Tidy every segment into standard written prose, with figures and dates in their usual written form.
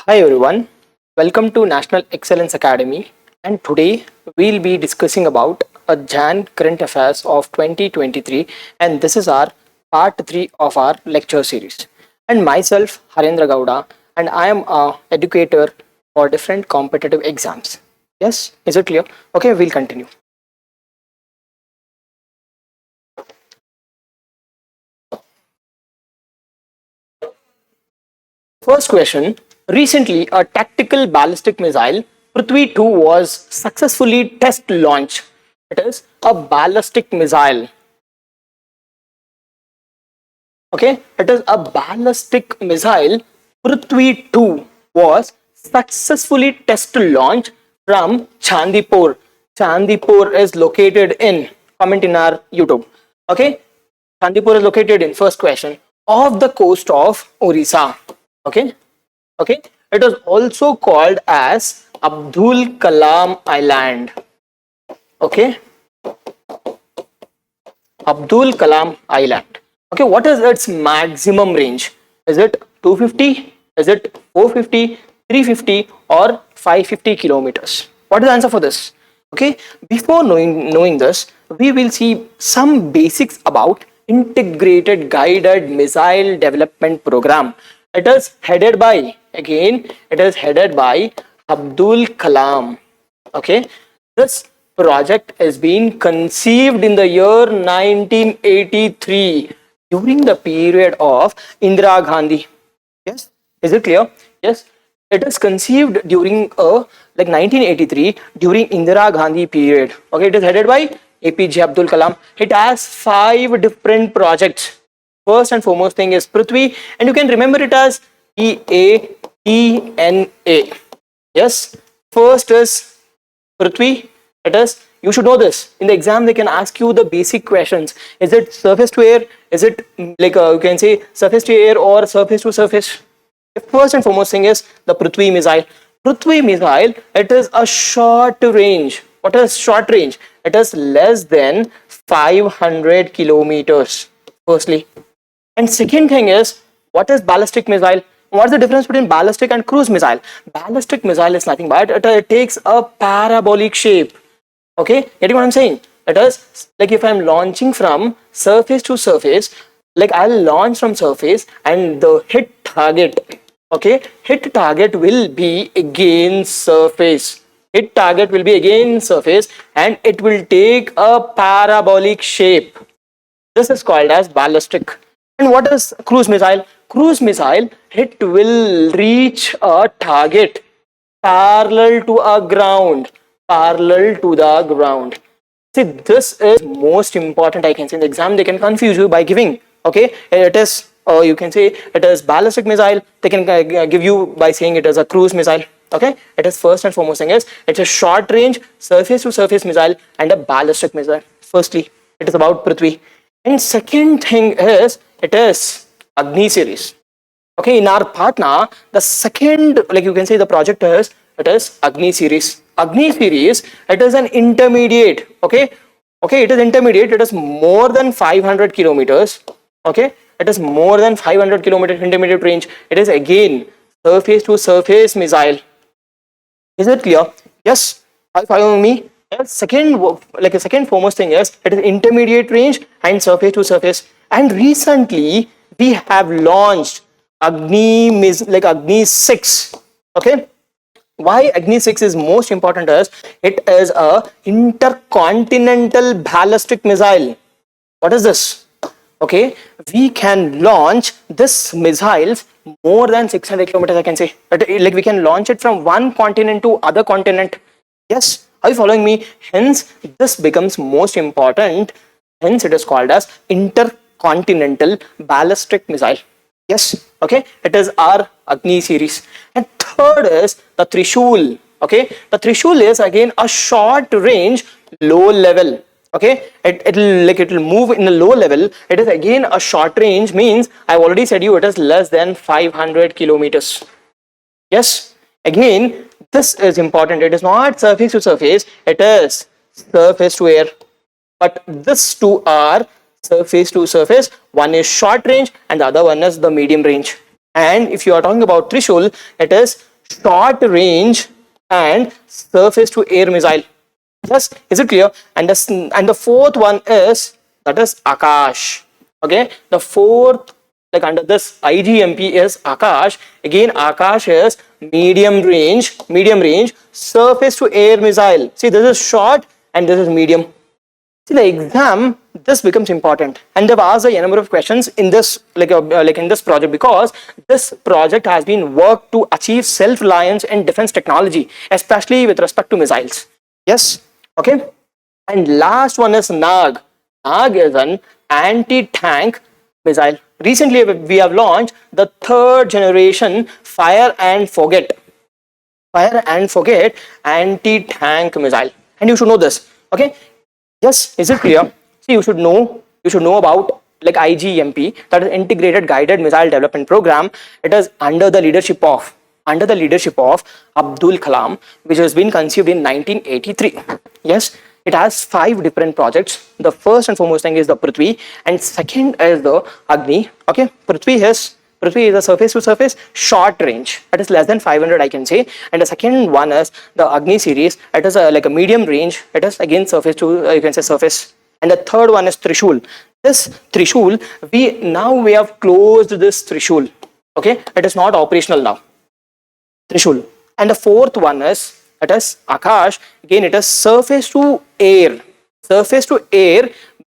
Hi everyone, welcome to National Excellence Academy, and today we'll be discussing about a Jan current affairs of 2023, and this is our part 3 of our lecture series. And myself Harendra Gowda, and I am a educator for different competitive exams. Yes, is it clear? Okay, we'll continue. First question. Recently, a tactical ballistic missile, Prithvi 2, was successfully test launched. It is a ballistic missile. Okay, it is a ballistic missile. Prithvi 2 was successfully test launched from Chandipur. Chandipur is located in, comment in our YouTube. Okay, Chandipur is located in, first question, off the coast of Orissa. Okay, okay, it is also called as Abdul Kalam Island. Okay, Abdul Kalam Island. Okay, what is its maximum range? Is it 250? Is it 450, 350, or 550 kilometers? What is the answer for this? Okay, before knowing this, we will see some basics about integrated guided missile development program. It is headed by, again, it is headed by Abdul Kalam. Okay, this project has been conceived in the year 1983 during the period of Indira Gandhi. Yes, is it clear? Yes, it is conceived during 1983 during Indira Gandhi period. Okay, it is headed by APJ Abdul Kalam. It has 5 different projects. First and foremost thing is Prithvi, and you can remember it as PATNA. Yes, first is Prithvi. It is, you should know this. In the exam, they can ask you the basic questions. Is it surface to air? Is it you can say surface to air or surface to surface? The first and foremost thing is the Prithvi missile. Prithvi missile, it is a short range. What is short range? It is less than 500 kilometers. Firstly, and second thing is, what is ballistic missile? What's the difference between ballistic and cruise missile? Ballistic missile is nothing but it takes a parabolic shape. Okay, getting what I'm saying? It is like if I'm launching from surface to surface, like I'll launch from surface and the hit target, okay, hit target will be again surface. Hit target will be again surface and it will take a parabolic shape. This is called as ballistic. And what is cruise missile? Cruise missile, it will reach a target parallel to a ground. Parallel to the ground. See, this is most important, I can say. In the exam, they can confuse you by giving, okay, it is, you can say it is ballistic missile. They can give you by saying it is a cruise missile. Okay, it is first and foremost thing is, it's a short range, surface to surface missile and a ballistic missile. Firstly, it is about Prithvi. And second thing is, it is Agni series. Okay, in our partner, the second, like you can say the project is, it is Agni series. Agni series, it is an intermediate. Okay, okay, it is intermediate. It is more than 500 kilometers. Okay, it is more than 500 kilometer intermediate range. It is again surface to surface missile. Is it clear? Yes, follow me. Second, like a second foremost thing is, it is intermediate range and surface to surface. And recently we have launched Agni 6. Okay, why Agni 6 is most important is, it is a intercontinental ballistic missile. What is this? Okay, we can launch this missiles more than 600 kilometers, I can say. Like we can launch it from one continent to other continent. Yes, are you following me? Hence, this becomes most important. Hence, it is called as intercontinental ballistic missile. Yes, okay, it is our Agni series. And third is the Trishul. Okay, the Trishul is again a short range, low level. Okay, it will move in the low level. It is again a short range, means I've already said you it is less than 500 kilometers. Yes, again this is important. It is not surface to surface, it is surface to air. But this two are surface to surface. One is short range and the other one is the medium range. And if you are talking about Trishul, it is short range and surface to air missile. Yes, is it clear? And the fourth one is, that is Akash. Okay, the fourth, like under this IGMP, is Akash. Again, Akash is medium range surface to air missile. See, this is short and this is medium. See, the exam, this becomes important, and they've asked a number of questions in this, like in this project, because this project has been worked to achieve self-reliance in defense technology, especially with respect to missiles. Yes, okay. And last one is Nag. Nag is an anti-tank missile. Recently, we have launched the third generation fire and forget anti-tank missile, and you should know this. Okay. Yes, is it clear? See, you should know about like IGMP, that is Integrated Guided Missile Development Program. It is under the leadership of Abdul Kalam, which has been conceived in 1983. Yes, it has 5 different projects. The first and foremost thing is the Prithvi, and second is the Agni. Okay, Prithvi is a surface to surface short range, that is less than 500, I can say. And the second one is the Agni series. It is like a medium range. It is again surface to you can say surface. And the third one is Trishul. This Trishul, we have closed this Trishul. Okay, it is not operational now. Trishul. And the fourth one is, it is Akash. Again, it is surface to air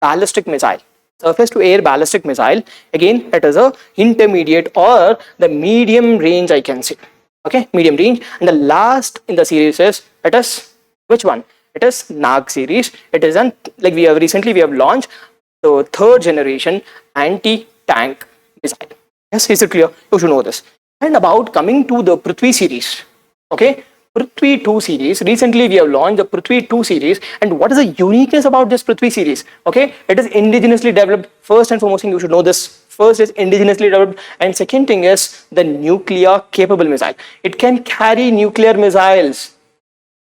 ballistic missile. Surface to air ballistic missile. Again, it is a intermediate or the medium range, I can say. Okay, medium range. And the last in the series is, it is which one? It is Nag series. It is an, like we have launched the third generation anti-tank missile. Yes, is it clear? You should know this. And about coming to the Prithvi series. Okay, Prithvi 2 series. Recently, we have launched the Prithvi 2 series. And what is the uniqueness about this Prithvi series? Okay, it is indigenously developed. First and foremost thing, you should know this. First is indigenously developed, and second thing is the nuclear capable missile. It can carry nuclear missiles.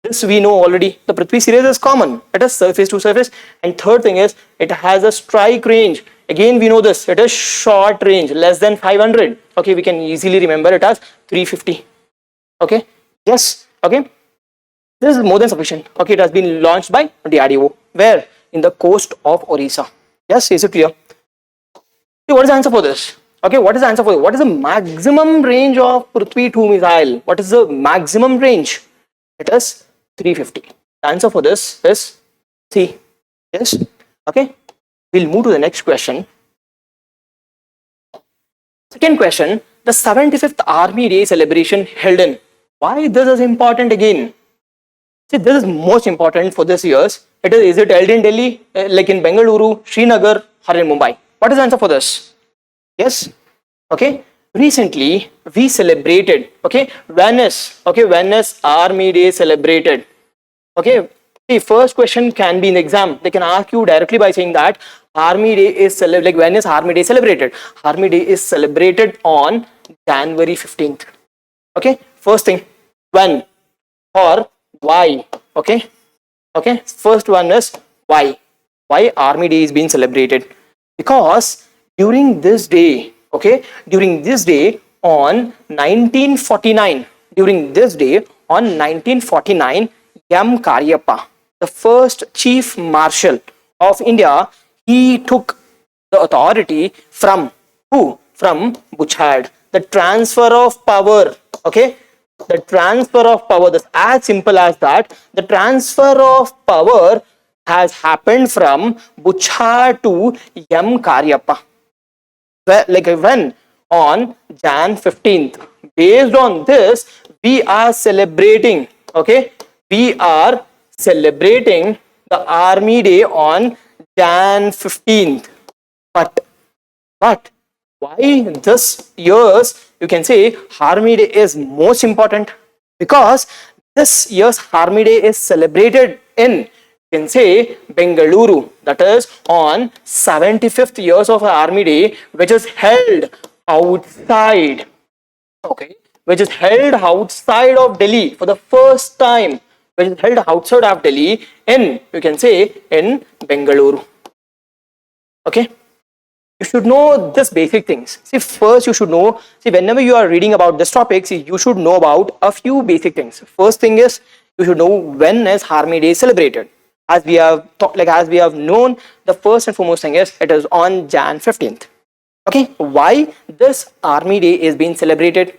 This we know already. The Prithvi series is common. It is surface to surface. And third thing is, it has a strike range. Again, we know this. It is short range, less than 500. Okay, we can easily remember it as 350. Okay, yes. Okay, this is more than sufficient. Okay, it has been launched by DRDO. Where? In the coast of Orissa. Yes, is it clear? See, what is the answer for this? Okay, what is the answer for this? What is the maximum range of Prithvi 2 missile? What is the maximum range? It is 350. The answer for this is C. Yes. Okay, we'll move to the next question. Second question, the 75th Army Day celebration held in. Why this is important again? See, this is most important for this year's. Is it held in Delhi, like in Bengaluru, Srinagar, or in Mumbai? What is the answer for this? Yes. Okay. Recently, we celebrated. Okay, Venice. Okay, Venice Army Day celebrated. Okay. The first question can be in the exam. They can ask you directly by saying that Army Day is like when is Army Day celebrated? Army Day is celebrated on January 15th. Okay. First thing, when or why? Okay. Okay. First one is why. Why Army Day is being celebrated? Because during this day, okay, during this day on 1949, M. Karyappa, the first Chief Marshal of India, he took the authority from who? From Buchard. The transfer of power, okay? The transfer of power, that's as simple as that. The transfer of power has happened from Buchard to M. Karyappa. Like when? On Jan 15th. Based on this, we are celebrating, okay? We are celebrating the Army Day on Jan 15th. But why this year's, you can say, Army Day is most important? Because this year's Army Day is celebrated in, you can say, Bengaluru. That is on 75th years of Army Day, which is held outside, okay, which is held outside of Delhi for the first time, which is held outside of Delhi in, you can say, in Bengaluru. Okay. you should know this basic things. See, first you should know, see, whenever you are reading about this topic, see, you should know about a few basic things. First thing is, you should know when is Army Day celebrated. As we have as we have known, the first and foremost thing is it is on Jan 15th. Okay, why this Army Day is being celebrated?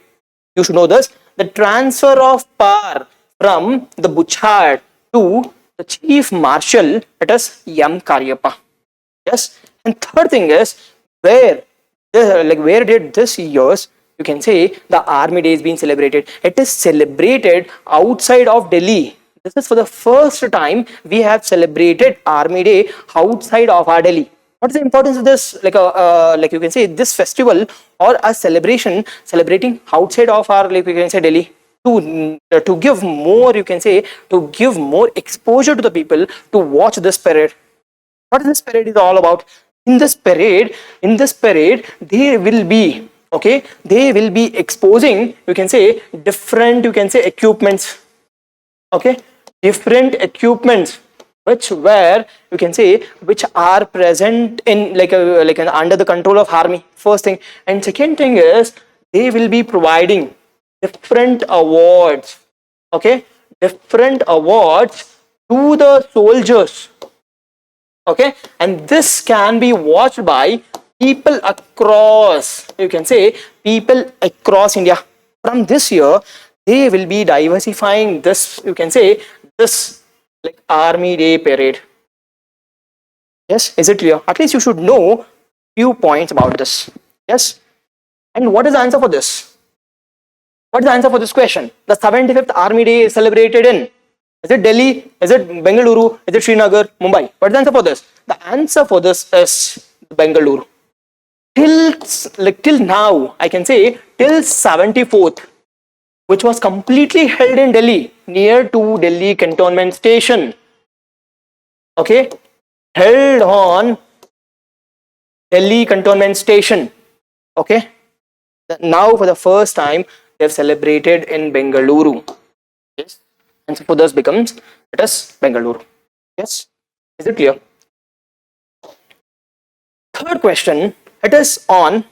You should know this. The transfer of power from the Butchard to the Chief Marshal, it is M. Karyappa. Yes, and third thing is where where did this year's, you can say, the Army Day is being celebrated. It is celebrated outside of Delhi. This is for the first time we have celebrated Army Day outside of our Delhi. What is the importance of this? Like you can say, this festival or a celebration celebrating outside of our, like you can say, Delhi, to give more, you can say, to give more exposure to the people to watch this parade. What this parade is all about? In this parade, they will be, okay, they will be exposing, you can say, different, you can say, equipments, okay, different equipments which were, you can say, which are present in under the control of army. First thing. And second thing is they will be providing different awards, okay, different awards to the soldiers, okay, and this can be watched by people across, you can say, people across India. From this year they will be diversifying this, you can say, this like Army Day parade. Yes, is it clear? At least you should know few points about this. Yes, and what is the answer for this? What is the answer for this question? The 75th Army Day is celebrated in, is it Delhi? Is it Bengaluru? Is it Srinagar? Mumbai? What is the answer for this? The answer for this is Bengaluru. Till now, I can say till 74th, which was completely held in Delhi, near to Delhi Cantonment Station. Okay, held on Delhi Cantonment Station. Okay, now for the first time they have celebrated in Bengaluru. Yes, and so for this becomes, it is Bengaluru. Yes, is it clear? Third question, it is on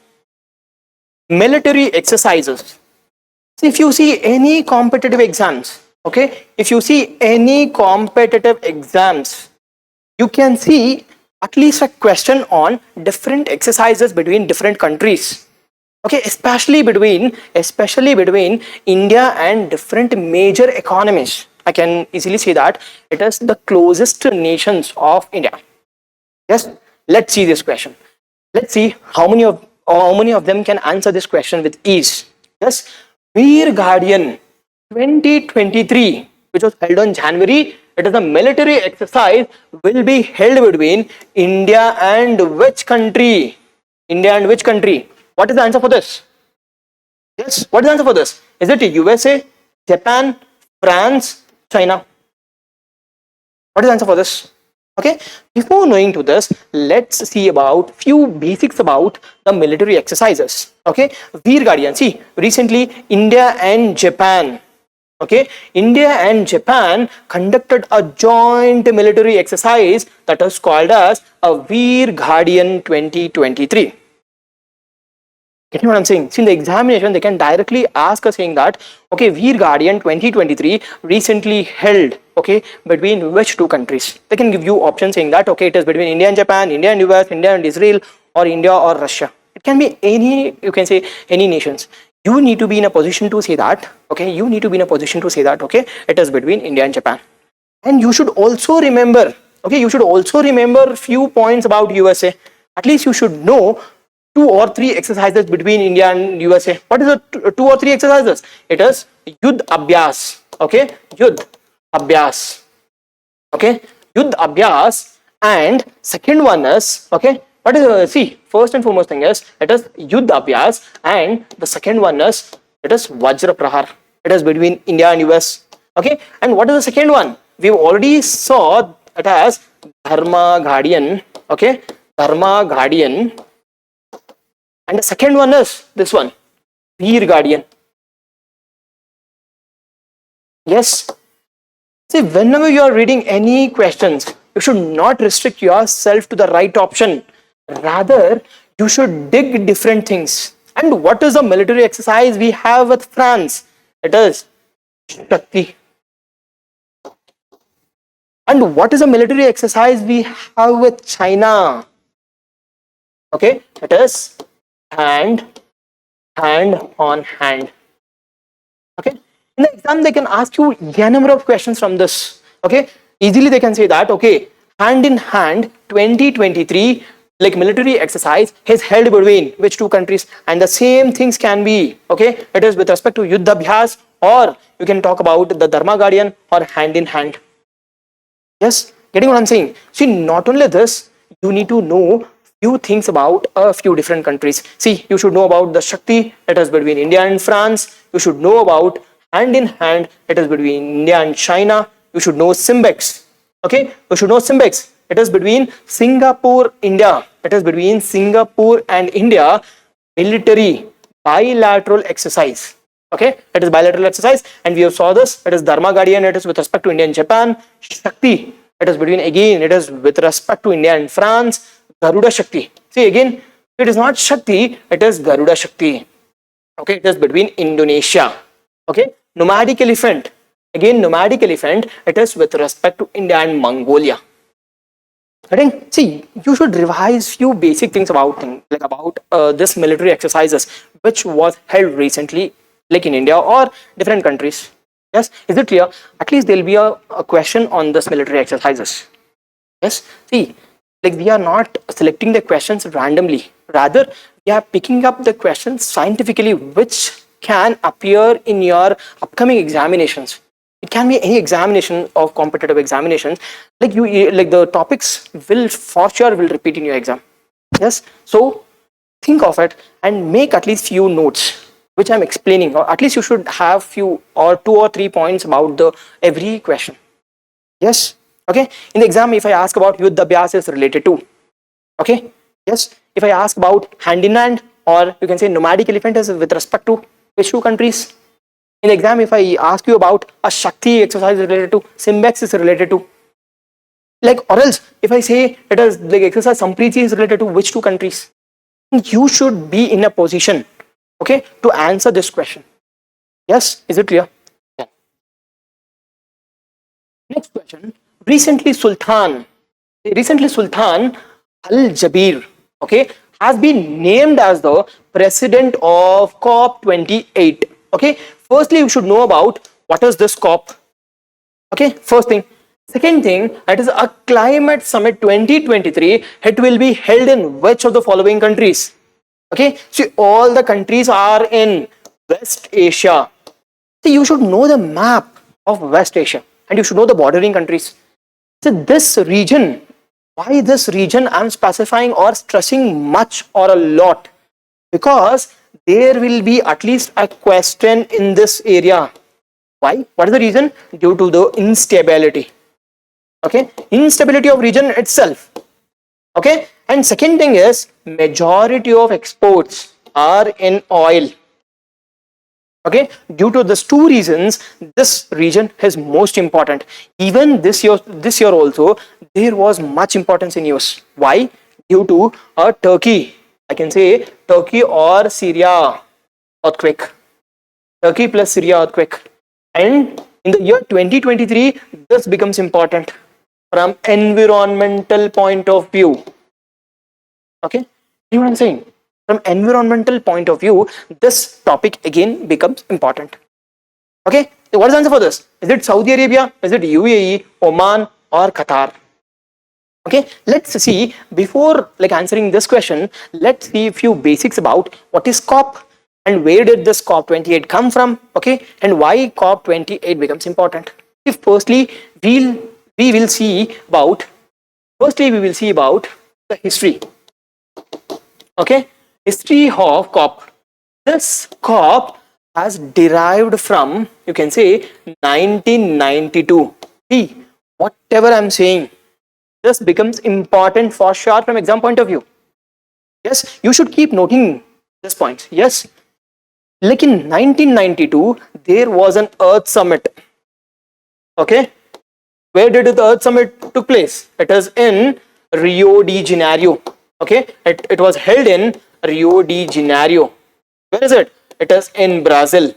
military exercises. See, if you see any competitive exams, okay, if you see any competitive exams, you can see at least a question on different exercises between different countries. Okay, especially between India and different major economies. I can easily say that it is the closest nations of India. Yes, let's see this question. Let's see how many of them can answer this question with ease. Yes, Veer Guardian 2023, which was held on January, it is a military exercise, will be held between India and which country? India and which country? What is the answer for this? Yes, what is the answer for this? Is it USA, Japan, France, China? What is the answer for this? Okay, before knowing to this, let's see about few basics about the military exercises. Okay, Veer Guardian. See, recently India and Japan, okay, India and Japan conducted a joint military exercise that is called as a Veer Guardian 2023. Getting what I'm saying? See, in the examination, they can directly ask us saying that, okay, Veer Guardian 2023 recently held, okay, between which two countries? They can give you options saying that, okay, it is between India and Japan, India and US, India and Israel, or India or Russia. It can be any, you can say, any nations. You need to be in a position to say that, okay, you need to be in a position to say that, okay, it is between India and Japan. And you should also remember, okay, you should also remember few points about USA. At least you should know 2 or 3 exercises between India and USA. What is the 2 or 3 exercises? It is Yudh Abhyas. Okay, Yudh Abhyas. Okay, Yudh Abhyas, and second one is, okay, what is see, first and foremost thing is it is Yudh Abhyas, and the second one is it is Vajra Prahar. It is between India and US. Okay, and what is the second one? We already saw it as Dharma Guardian. Okay, Dharma Guardian. And the second one is this one, Veer Guardian. Yes. See, whenever you are reading any questions, you should not restrict yourself to the right option. Rather, You should dig different things. And what is the military exercise we have with France? It is Shakti. And what is a military exercise we have with China? Okay, it is hand on hand. Okay, in the exam they can ask you a number of questions from this. Okay, easily they can say that, okay, hand in hand 2023 like military exercise is held between which two countries, and the same things can be, okay, it is with respect to Yuddha Abhyas, or you can talk about the Dharma Guardian or hand in hand. Yes, getting what I'm saying? See, not only this, you need to know few things about a few different countries. See, you should know about the Shakti, it is between India and France. You should know about hand in hand, it is between India and China. You should know Simbex. Okay, you should know Simbex. It is between Singapore, India. It is between Singapore and India military bilateral exercise. Okay, it is bilateral exercise, and we have saw this. It is Dharma Guardian. It is with respect to India and Japan. Shakti. It is between, again, it is with respect to India and France. Garuda Shakti. See, again, it is not Shakti. It is Garuda Shakti. Okay, it is between Indonesia. Okay, nomadic elephant. Again, nomadic elephant. It is with respect to India and Mongolia. I think, see, you should revise few basic things about this military exercises which was held recently, like in India or different countries. Yes, is it clear? At least there will be a question on this military exercises. Yes, see, like we are not selecting the questions randomly. Rather, we are picking up the questions scientifically which can appear in your upcoming examinations. It can be any examination of competitive examinations. Like the topics will for sure will repeat in your exam. Yes, so think of it and make at least few notes which I'm explaining, or at least you should have few or 2 or 3 points about the every question. Yes, okay. In the exam, if I ask about Yuddha Abhyas is related to, okay, yes. If I ask about hand in hand, or you can say nomadic elephant is with respect to which two countries. In the exam, if I ask you about a Shakti exercise related to, Simbex is related to, like, or else if I say it is like exercise Sampriti is related to which two countries, you should be in a position, okay, to answer this question. Yes, is it clear? Yeah. Next question. Recently Sultan Al Jaber, okay, has been named as the president of COP28. Okay, firstly you should know about what is this COP. Okay, first thing. Second thing, it is a climate summit 2023. It will be held in which of the following countries? Okay, see, all the countries are in West Asia. See, you should know the map of West Asia and you should know the bordering countries. So this region, why this region I'm specifying or stressing much or a lot? Because there will be at least a question in this area. Why? What is the reason? Due to the instability. Okay, instability of region itself. Okay, and second thing is majority of exports are in oil. Okay, due to these two reasons, this region is most important. Even this year also, there was much importance in US. Why? Due to a Turkey, I can say Turkey or Syria earthquake. Turkey plus Syria earthquake. And in the year 2023, this becomes important from environmental point of view. Okay, you know what I'm saying? From environmental point of view, this topic again becomes important. Okay, what is the answer for this? Is it Saudi Arabia? Is it UAE, Oman, or Qatar? Okay, let's see, before like answering this question, let's see a few basics about what is COP and where did this COP28 come from, okay, and why COP28 becomes important. If firstly we will see about the history. Okay, history of COP. This COP has derived from, you can say, 1992. See, whatever I'm saying, this becomes important for sure from exam point of view. Yes, you should keep noting this point. Yes, like in 1992, there was an Earth Summit. Okay, where did the Earth Summit took place? It is in Rio de Janeiro. Okay, it was held in Rio de Janeiro. Where is it? It is in Brazil.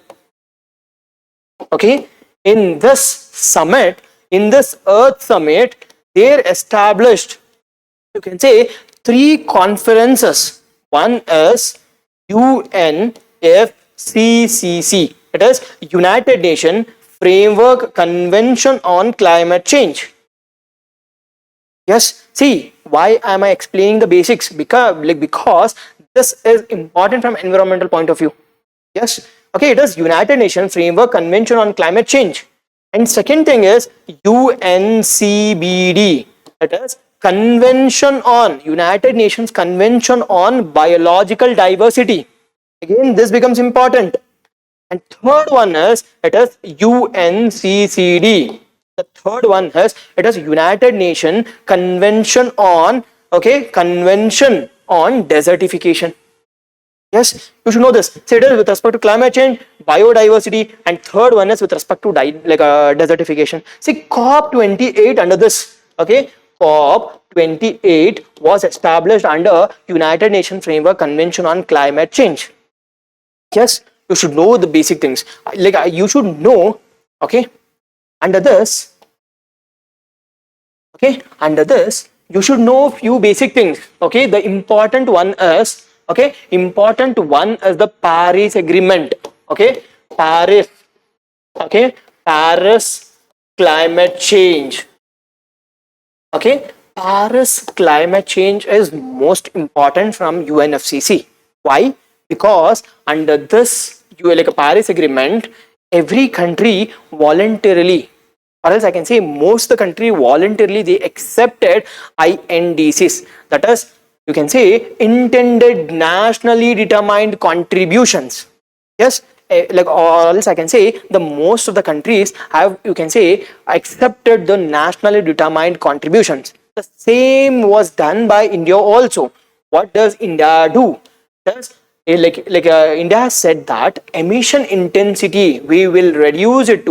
Okay, in this summit, in this Earth Summit, they established, you can say, three conferences. One is UNFCCC. It is United Nations Framework Convention on Climate Change. Yes, see, why am I explaining the basics? Because this is important from environmental point of view. Yes, okay, it is United Nations Framework Convention on Climate Change. And second thing is UNCBD. It is Convention on United Nations Convention on Biological Diversity. Again, this becomes important. And third one is, it is UNCCD. The third one is, it is United Nations Convention on, okay, Convention on Desertification. Yes, you should know this. So it is with respect to climate change, biodiversity, and third one is with respect to desertification. See, COP28 under this, okay, COP28 was established under United Nations Framework Convention on Climate Change. Yes, you should know the basic things. You should know, okay, under this, okay, under this, you should know few basic things. Okay, the important one is, okay, important one is the Paris Agreement. Okay, Paris, okay, Paris climate change. Okay, Paris climate change is most important from UNFCCC. Why? Because under this Paris Agreement, every country voluntarily, or else I can say most of the country voluntarily, they accepted INDCs. That is, you can say, intended nationally determined contributions. Yes, or else I can say the most of the countries have, you can say, accepted the nationally determined contributions. The same was done by India also. What does India do? Does India has said that emission intensity we will reduce it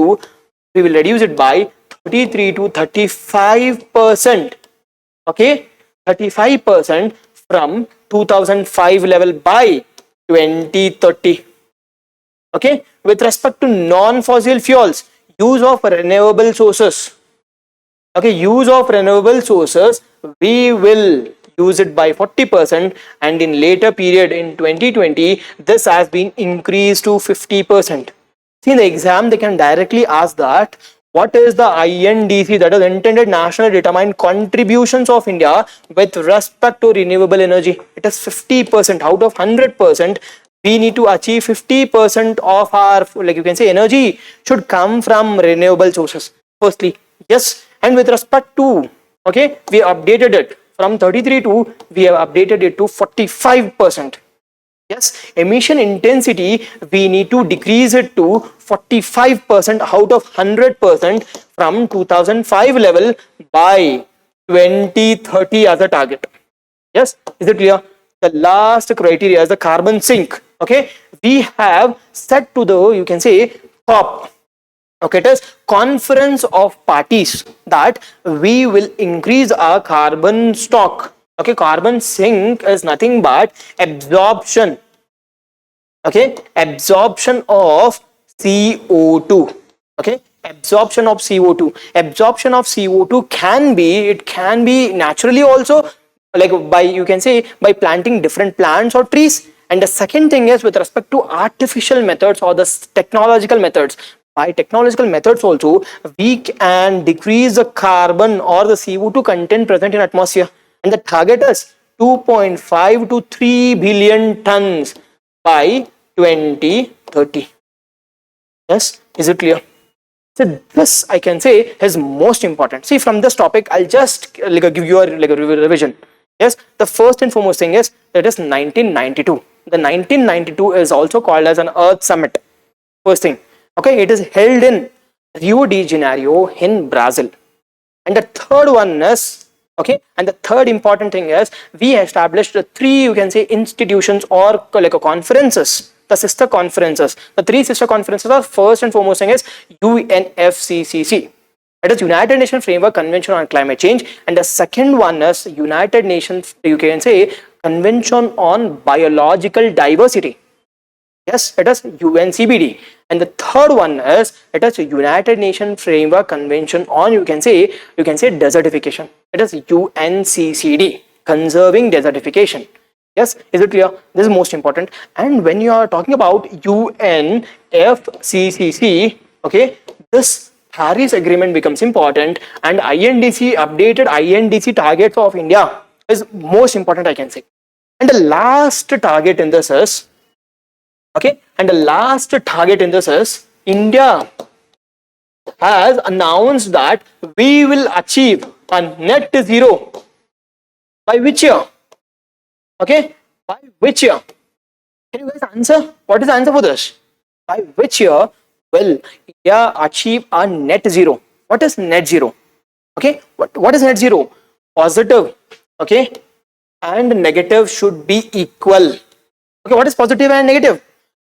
by 33 to 35%. Okay, 35% from 2005 level by 2030. Okay, with respect to non-fossil fuels, use of renewable sources. Okay, use of renewable sources, we will use it by 40%, and in later period in 2020, this has been increased to 50%. See, in the exam, they can directly ask that, what is the INDC, that is intended nationally determined contributions of India with respect to renewable energy? It is 50%. Out of 100%, we need to achieve 50% of our, you can say, energy should come from renewable sources. Firstly, yes, and with respect to, okay, we updated it from 33 to, we have updated it to 45%. Yes, emission intensity, we need to decrease it to 45% out of 100% from 2005 level by 2030 as a target. Yes, is it clear? The last criteria is the carbon sink. Okay, we have set to the, you can say, COP. Okay, it is conference of parties that we will increase our carbon stock. Okay, carbon sink is nothing but absorption. Okay, absorption of CO2. Okay, absorption of CO2. Absorption of CO2 can be naturally also, by, you can say, by planting different plants or trees. And the second thing is with respect to artificial methods or the technological methods. By technological methods also, we can decrease the carbon or the CO2 content present in atmosphere. And the target is 2.5 to 3 billion tons by 2030. Yes, is it clear? So this, I can say, is most important. See, from this topic, I'll just give you a revision. Yes, the first and foremost thing is, that is 1992. The 1992 is also called as an Earth Summit. First thing. Okay, it is held in Rio de Janeiro in Brazil. And the third one is, okay, and the third important thing is, we established three, you can say, institutions or conferences, the sister conferences. The three sister conferences are, first and foremost thing is UNFCCC. It is United Nations Framework Convention on Climate Change, and the second one is United Nations, you can say, Convention on Biological Diversity. Yes, it is UNCBD. And the third one is it is United Nations Framework Convention on, you can say desertification. It is UNCCD, conserving desertification. Yes, is it clear? This is most important. And when you are talking about UNFCCC, okay, this Paris Agreement becomes important, and INDC, updated INDC targets of India is most important, I can say. And the last target in this is, okay, and the last target in this is India has announced that we will achieve a net zero by which year? Okay, by which year? Can you guys answer? What is the answer for this? By which year will India achieve a net zero? What is net zero? Okay, what is net zero? Positive, okay, and negative should be equal. Okay, what is positive and negative?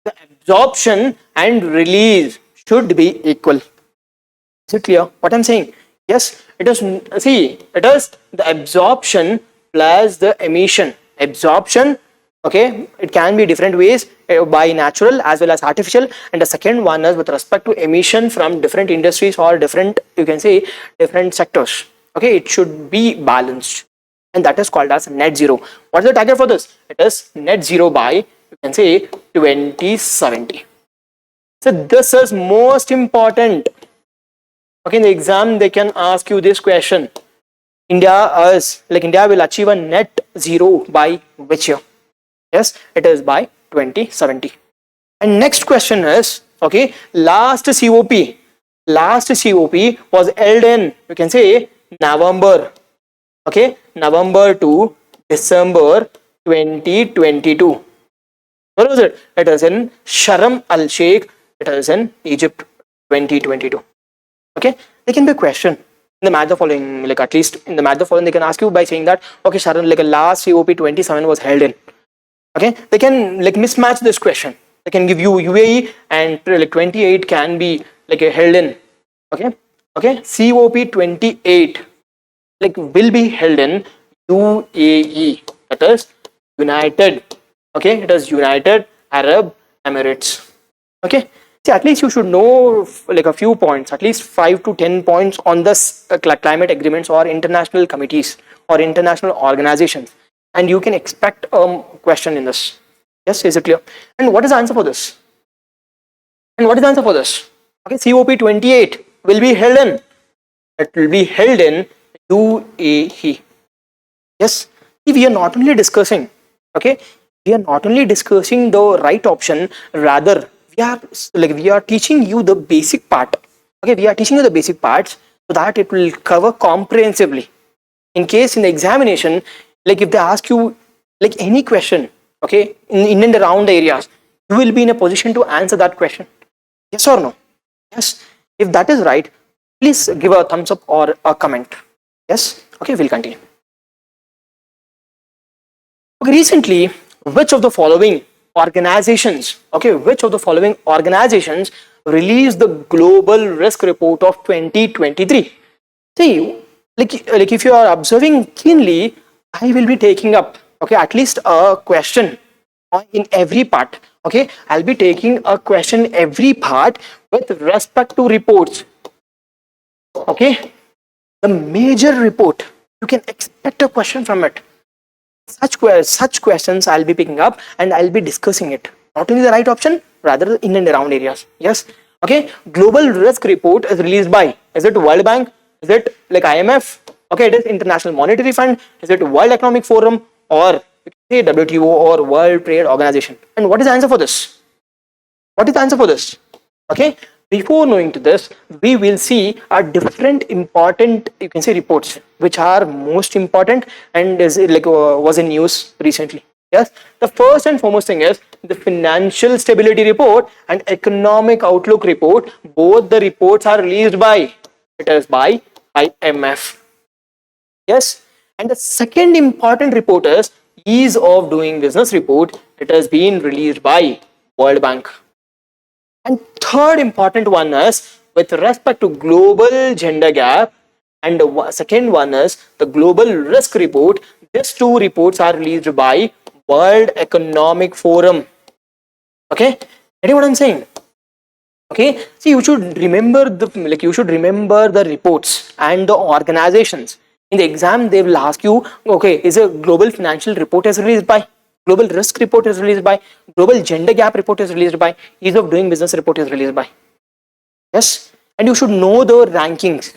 The absorption and release should be equal. Is it clear what I'm saying? Yes, it is. See, it is the absorption plus the emission. Absorption, okay, it can be different ways, by natural as well as artificial, and the second one is with respect to emission from different industries or different, you can say, different sectors. Okay, it should be balanced, and that is called as net zero. What is the target for this? It is net zero by, you can say, 2070. So this is most important. Okay, in the exam they can ask you this question. India will achieve a net zero by which year? Yes, it is by 2070. And next question is, okay, last COP was held in, you can say, November. Okay, November to December 2022. Where was it? It is in Sharm el Sheikh. It is in Egypt, 2022. Okay, there can be a question in the match the following, like at least in the match the following, they can ask you by saying that, okay, Sharon, like a last COP 27 was held in. Okay, they can like mismatch this question. They can give you UAE and like 28 can be like a held in. Okay, COP 28 like will be held in UAE. That is United. Okay, it is United Arab Emirates. Okay. See, at least you should know like a few points, at least 5 to 10 points on this climate agreements or international committees or international organizations, and you can expect a question in this. Yes, is it clear? And what is the answer for this? Okay, COP 28 will be held in. It will be held in UAE. Yes, see, we are not only discussing, okay, the right option, rather we are teaching you the basic part. Okay, we are teaching you the basic parts so that it will cover comprehensively. In case in the examination, like if they ask you like any question, okay, in and around the areas, you will be in a position to answer that question. Yes or no? Yes. If that is right, please give a thumbs up or a comment. Yes. Okay, we'll continue. Okay, recently, which of the following organizations released the global risk report of 2023? See, like if you are observing keenly, I will be taking up, okay, at least a question in every part. Okay, I'll be taking a question every part with respect to reports. Okay, the major report, you can expect a question from it. Such questions I'll be picking up and I'll be discussing it. Not only the right option, rather in and around areas. Yes. Okay. Global risk report is released by, is it World Bank? Is it like IMF? Okay, it is International Monetary Fund. Is it World Economic Forum, or say WTO or World Trade Organization? And what is the answer for this? Okay. Before knowing to this, we will see a different important, you can say, reports which are most important and is like was in news recently. Yes, the first and foremost thing is the Financial Stability Report and Economic Outlook Report. Both the reports are released by, it is by IMF. Yes, and the second important report is Ease of Doing Business Report. It has been released by World Bank. And third important one is with respect to global gender gap, and the second one is the global risk report. These two reports are released by World Economic Forum. Okay, get what I'm saying? Okay, see, you should remember the reports and the organizations. In the exam, they will ask you, okay, is a global financial report is released by, global risk report is released by, global gender gap report is released by, ease of doing business report is released by. Yes, and you should know the rankings.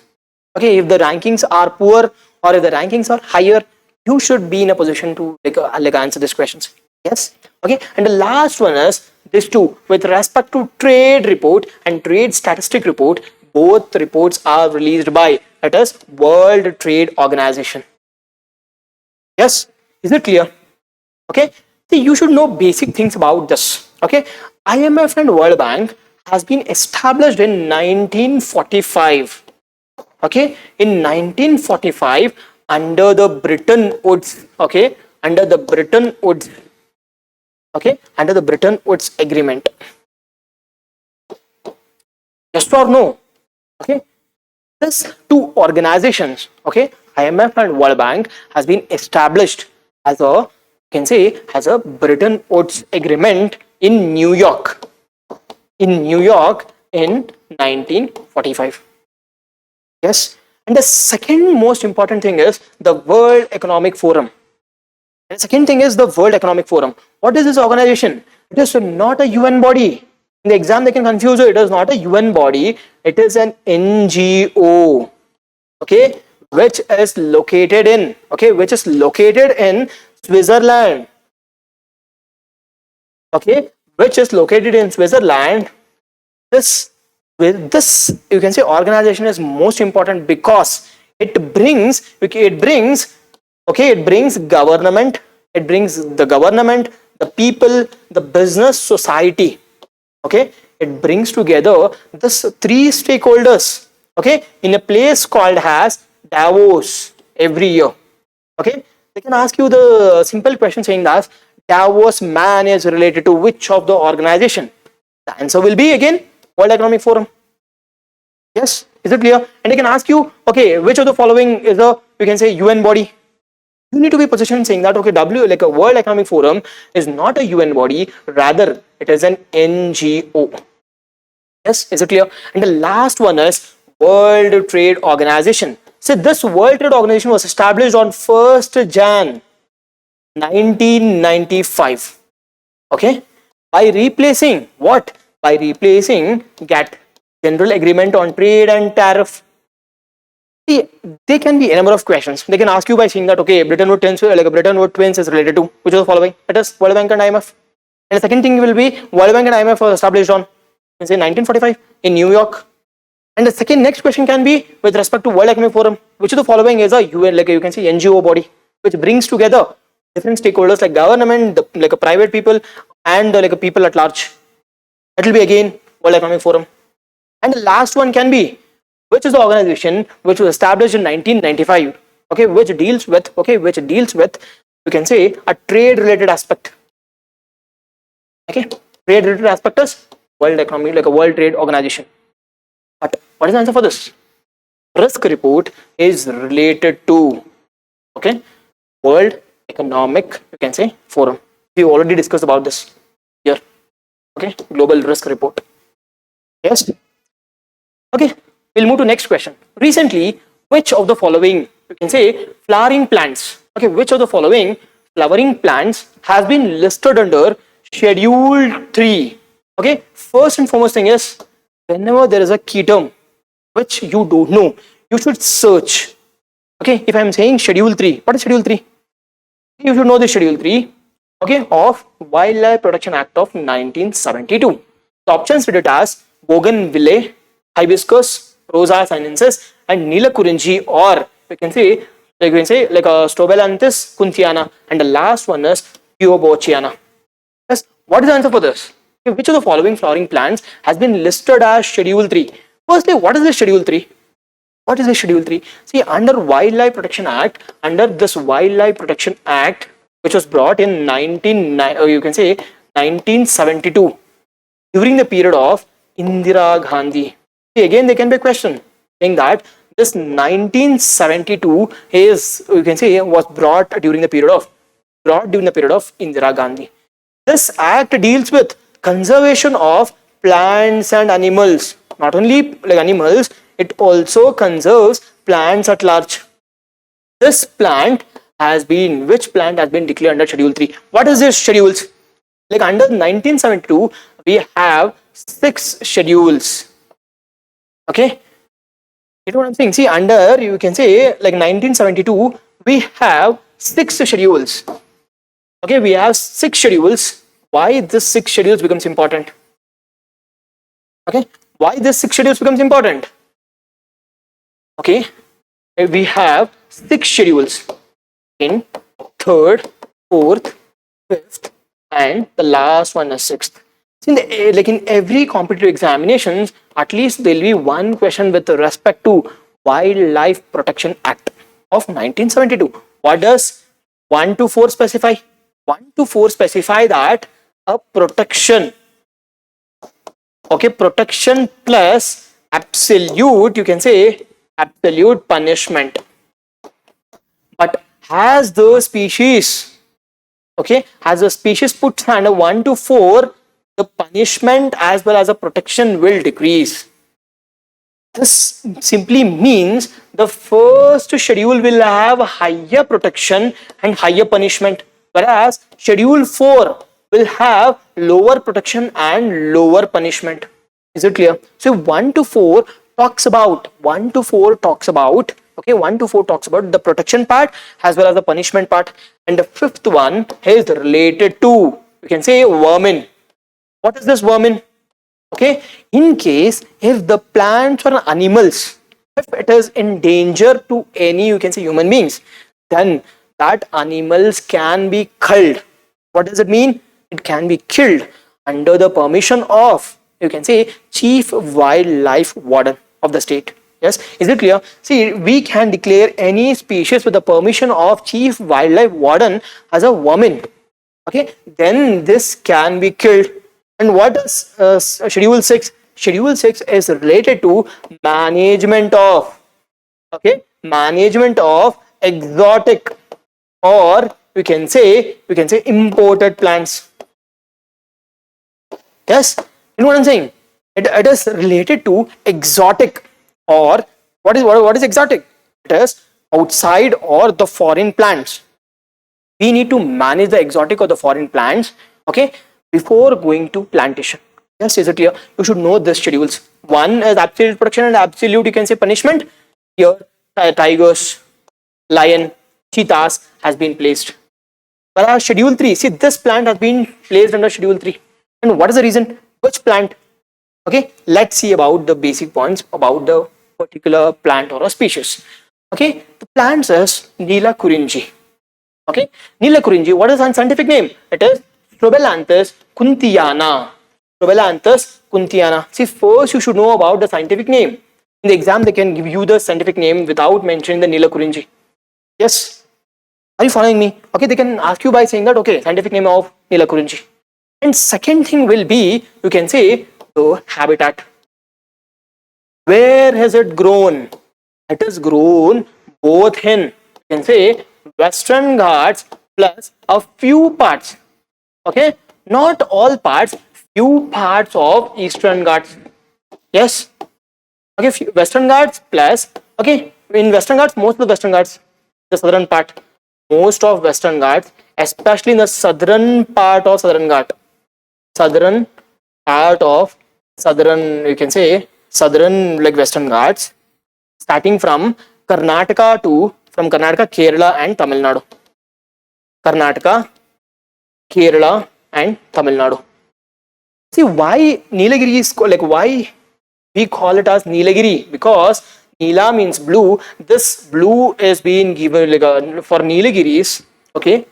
Okay, if the rankings are poor or if the rankings are higher, you should be in a position to answer these questions. Yes. Okay, and the last one is this two, with respect to trade report and trade statistic report. Both reports are released by, it is World Trade Organization. Yes, is it clear? Okay, see, you should know basic things about this. Okay, IMF and World Bank has been established in 1945. Okay, in 1945 under the Bretton Woods. Okay, under the Bretton Woods. Okay, under the Bretton Woods Agreement. Yes or no? Okay, these two organizations, okay, IMF and World Bank, has been established as a, you can say, as a Bretton Woods Agreement in New York. In New York in 1945. Yes, and the second most important thing is the World Economic Forum. And the second thing is the World Economic Forum. What is this organization? It is not a UN body. In the exam, they can confuse you. It is not a UN body. It is an NGO. Okay, which is located in, okay, which is located in Switzerland. Okay, which is located in Switzerland. This, with this, you can say, organization is most important because it brings government, it brings the government, the people, the business, society. Okay, it brings together this three stakeholders, okay, in a place called as Davos every year. Okay, they can ask you the simple question saying that Davos man is related to which of the organization. The answer will be again World Economic Forum. Yes, is it clear? And they can ask you, okay, which of the following is a, you can say, UN body. You need to be positioned saying that, okay, like a World Economic Forum is not a UN body, rather it is an NGO. Yes, is it clear? And the last one is World Trade Organization. So this World Trade Organization was established on 1st Jan 1995. Okay, by replacing what? By replacing GATT, General Agreement on Trade and Tariff. See, there can be a number of questions. They can ask you by saying that, okay, Bretton Woods twins is related to which of the following? It is World Bank and IMF. And the second thing will be World Bank and IMF was established on, say, 1945 in New York. And the second next question can be with respect to World Economic Forum, which of the following is a UN, like you can say, NGO body, which brings together different stakeholders like government, like a private people, and like a people at large. It will be again World Economic Forum. And the last one can be, which is the organization which was established in 1995, okay, which deals with, you can say, a trade related aspect. Okay, trade related aspect is World Economic, like a World Trade Organization. But what is the answer for this? Risk report is related to, okay, World Economic, you can say, Forum. We already discussed about this here. Okay, global risk report. Yes. Okay, we'll move to next question. Recently, which of the following, you can say, flowering plants, okay, which of the following flowering plants has been listed under Schedule 3? Okay, first and foremost thing is, whenever there is a key term which you don't know, you should search. Okay, if I'm saying Schedule 3, what is Schedule 3? You should know the Schedule 3, okay, of Wildlife Protection Act of 1972. The options read it as bougainvillea, hibiscus, rosa sinensis, and Neelakurinji, or you can say like a Strobilanthes kunthiana, and the last one is Theobochiana. Yes, what is the answer for this? Okay, which of the following flowering plants has been listed as Schedule 3? Firstly, what is the Schedule 3? What is the Schedule 3? See, under Wildlife Protection Act, under this Wildlife Protection Act, which was brought in 1972, during the period of Indira Gandhi. See, again, there can be a question saying that this 1972 is, you can say, was brought during the period of Indira Gandhi. This act deals with conservation of plants and animals. Not only like animals, it also conserves plants at large. This plant has been, which plant has been declared under Schedule 3? What is this schedules? Like under 1972, we have 6 schedules. Okay, you know what I'm saying? See, under, you can say, like 1972, we have 6 schedules. Okay, we have 6 schedules. Why this 6 schedules becomes important? Okay, why this 6 schedules becomes important? Okay, we have 6 schedules in 3rd, 4th, 5th, and the last one is 6th. So like in every competitive examinations, at least there will be one question with respect to Wildlife Protection Act of 1972. What does 1 to 4 specify? 1 to 4 specify that a protection, okay, protection plus absolute, you can say, absolute punishment. But has the species, okay, has the species put under 1 to 4, the punishment as well as the protection will decrease. This simply means the first schedule will have higher protection and higher punishment, whereas schedule 4 will have lower protection and lower punishment. Is it clear? So 1 to 4 talks about, okay, 1 to 4 talks about the protection part as well as the punishment part, and the 5th one is related to, you can say, vermin. What is this vermin? Okay, in case if the plants or animals, if it is in danger to any, you can say, human beings, then that animals can be killed. What does it mean? It can be killed under the permission of, you can say, Chief Wildlife Warden of the state. Yes, is it clear? See, we can declare any species with the permission of Chief Wildlife Warden as a vermin. Okay, then this can be killed. And what is Schedule 6? Schedule 6 is related to management of, okay, management of exotic, or you can say imported plants. Yes, you know what I'm saying? It is related to exotic, or what is exotic? It is outside or the foreign plants. We need to manage the exotic or the foreign plants, okay, before going to plantation. Yes, is it clear? You should know the schedules. One is absolute protection and absolute, you can say, punishment. Here, tigers, lion, cheetahs has been placed. But schedule 3, see, this plant has been placed under schedule 3. And what is the reason? Which plant? Okay, let's see about the basic points about the particular plant or a species. Okay, the plant is Neela Kurinji. Okay, Neela Kurinji, what is its scientific name? It is Strobilanthes kunthiana. Strobilanthes kunthiana. See, first you should know about the scientific name. In the exam, they can give you the scientific name without mentioning the Neela Kurinji. Yes, are you following me? Okay, they can ask you by saying that, okay, scientific name of Neela Kurinji. And second thing will be, you can say, the habitat. Where has it grown? It is grown both in, you can say, Western Ghats plus a few parts. Okay, not all parts, few parts of Eastern Ghats. Yes. Okay, Western Ghats plus, okay, in Western Ghats, most of the Western Ghats, the southern part, most of Western Ghats, especially in the southern part of Southern Ghat, southern part of southern, you can say, southern like Western Ghats, starting from Karnataka, Kerala and Tamil Nadu. Karnataka, Kerala and Tamil Nadu. See, why Nilagiri is like, why we call it as Nilagiri? Because Neela means blue. This blue is being given like for Nilagiris. Okay,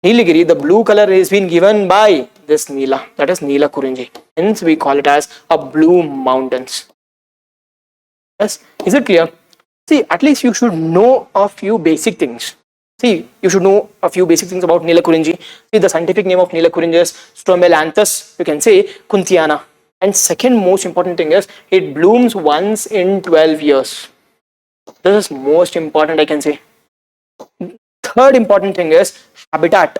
Nilagiri, the blue color is being given by this Neela, that is Neela Kurinji. Hence we call it as a blue mountains. Yes, is it clear? See, at least you should know a few basic things. See, you should know a few basic things about Neela Kurinji. See, the scientific name of Neela Kurinji is Strobilanthes, you can say, kunthiana. And second most important thing is it blooms once in 12 years. This is most important, I can say. Third important thing is habitat.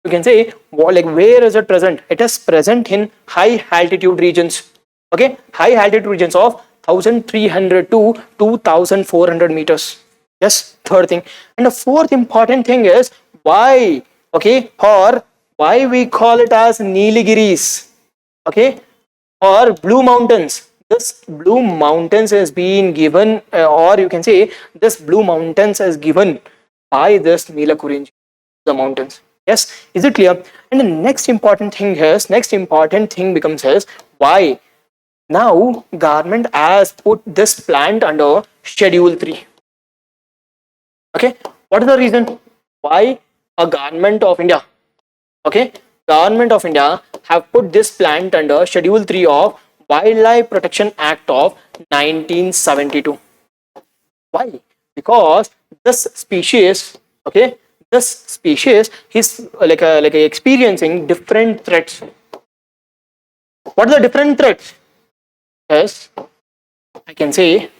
You can say like where is it present? It is present in high altitude regions. Okay, high altitude regions of 1300 to 2400 meters. Yes, third thing. And the fourth important thing is why, okay, or why we call it as Niligiris, okay, or Blue Mountains. This Blue Mountains has been given, or you can say this Blue Mountains is given by this Neelakurinji, the mountains. Yes, is it clear? And the next important thing becomes is why now government has put this plant under Schedule 3. Okay, what is the reason why a government of India, okay, government of India have put this plant under Schedule 3 of Wildlife Protection Act of 1972? Why? Because this species, okay, this species is like experiencing different threats. What are the different threats? Yes, I can say.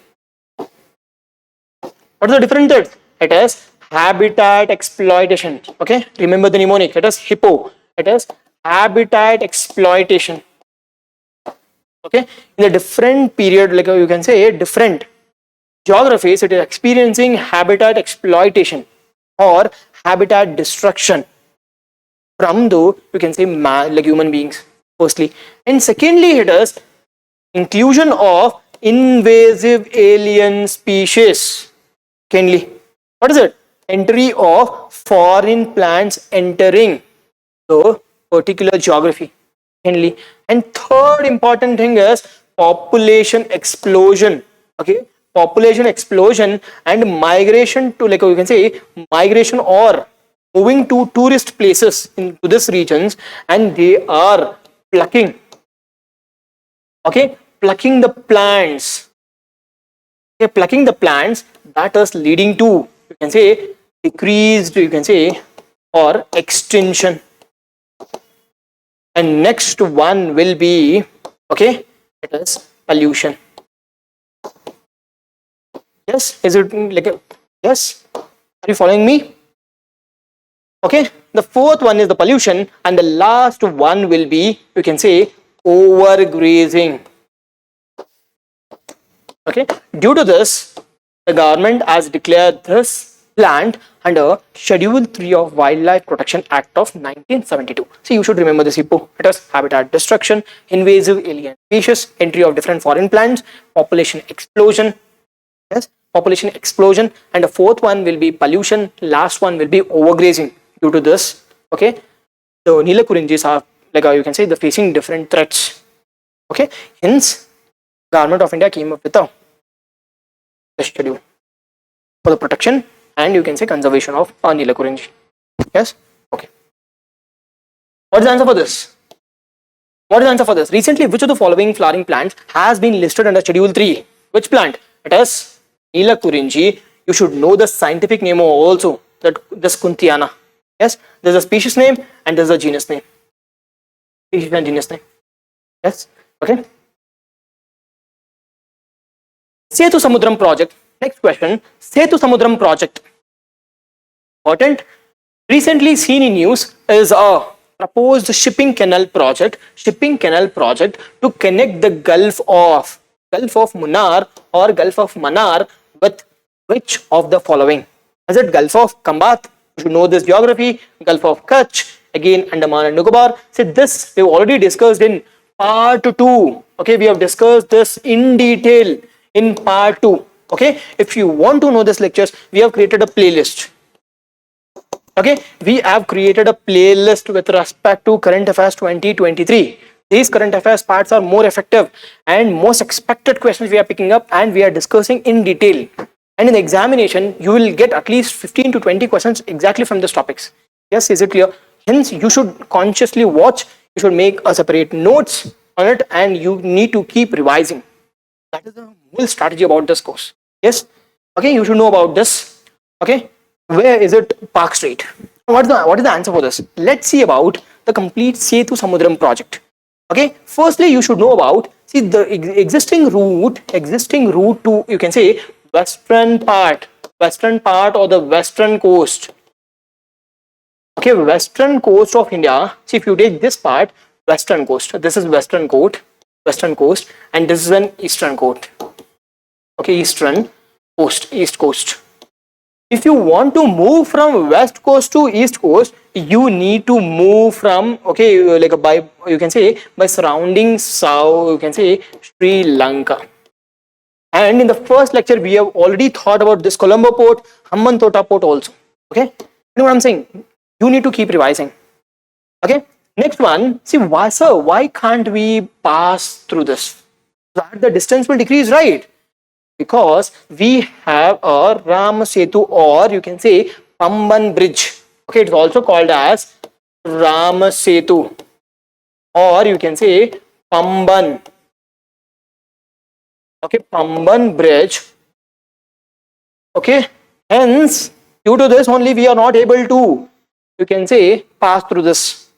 What are the different threats? It is habitat exploitation. Okay, remember the mnemonic. It is hippo. It is habitat exploitation. Okay, in a different period, like you can say different geographies, it is experiencing habitat exploitation or habitat destruction from the, you can say, like human beings, firstly. And secondly, it is inclusion of invasive alien species. Secondly, what is it? Entry of foreign plants entering the particular geography. Secondly, and third important thing is population explosion. Okay, population explosion and migration to, like you can say, migration or moving to tourist places into these regions, and they are plucking, okay, plucking the plants, okay, plucking the plants, that is leading to, you can say, decreased, you can say, or extinction. And next one will be, okay, it is pollution. Yes, is it like a, yes, are you following me? Okay, the fourth one is the pollution, and the last one will be, you can say, overgrazing. Okay, due to this, the government has declared this plant under Schedule 3 of Wildlife Protection Act of 1972. So you should remember this hippo. It is habitat destruction, invasive alien species, entry of different foreign plants, population explosion. Yes, population explosion, and the fourth one will be pollution. Last one will be overgrazing. Due to this, okay, the Neelakurinjis are, like you can say, the facing different threats. Okay, hence government of India came up with a schedule for the protection and, you can say, conservation of Neelakurinji. Yes, okay. What is the answer for this? What is the answer for this? Recently, which of the following flowering plants has been listed under Schedule 3? Which plant? It is Neelakurinji. You should know the scientific name also, that this Kuntiana. Yes, there's a species name and there's a genus name. Species and genus name. Yes, okay. Setu Samudram project. Next question. Setu Samudram project. Important. Recently seen in news is a proposed shipping canal project to connect the Gulf of Munnar or Gulf of Mannar with which of the following? Is it Gulf of Kambat? You should know this geography. Gulf of Kutch, again Andaman and Nicobar. So this we've already discussed in part 2. Okay, we have discussed this in detail in part 2. Okay, if you want to know this lectures, we have created a playlist. Okay, we have created a playlist with respect to current affairs 2023. These current affairs parts are more effective and most expected questions we are picking up and we are discussing in detail. And in the examination, you will get at least 15 to 20 questions exactly from these topics. Yes, is it clear? Hence, you should consciously watch. You should make a separate notes on it, and you need to keep revising. That is the whole strategy about this course. Yes. Okay, you should know about this. Okay, where is it? Park Street. What is the answer for this? Let's see about the complete Setu Samudram project. Okay, firstly you should know about, see, the existing route to, you can say, western part or the western coast. Okay, western coast of India. See, if you take this part, western coast, this is western coast, and this is an eastern coast. Okay, eastern coast, east coast. If you want to move from west coast to east coast, you need to move from, okay, like by, you can say, by surrounding south, you can say, Sri Lanka. And in the first lecture, we have already thought about this Colombo port, Hambantota port also. Okay, you know what I'm saying? You need to keep revising. Okay, next one. See, why, sir, why can't we pass through this? That the distance will decrease, right? Because we have a Ram Setu, or you can say Pamban bridge. Okay, it's also called as Ram Setu, or you can say Pamban. Okay, Pamban bridge. Okay, hence due to this only we are not able to, you can say, pass through this.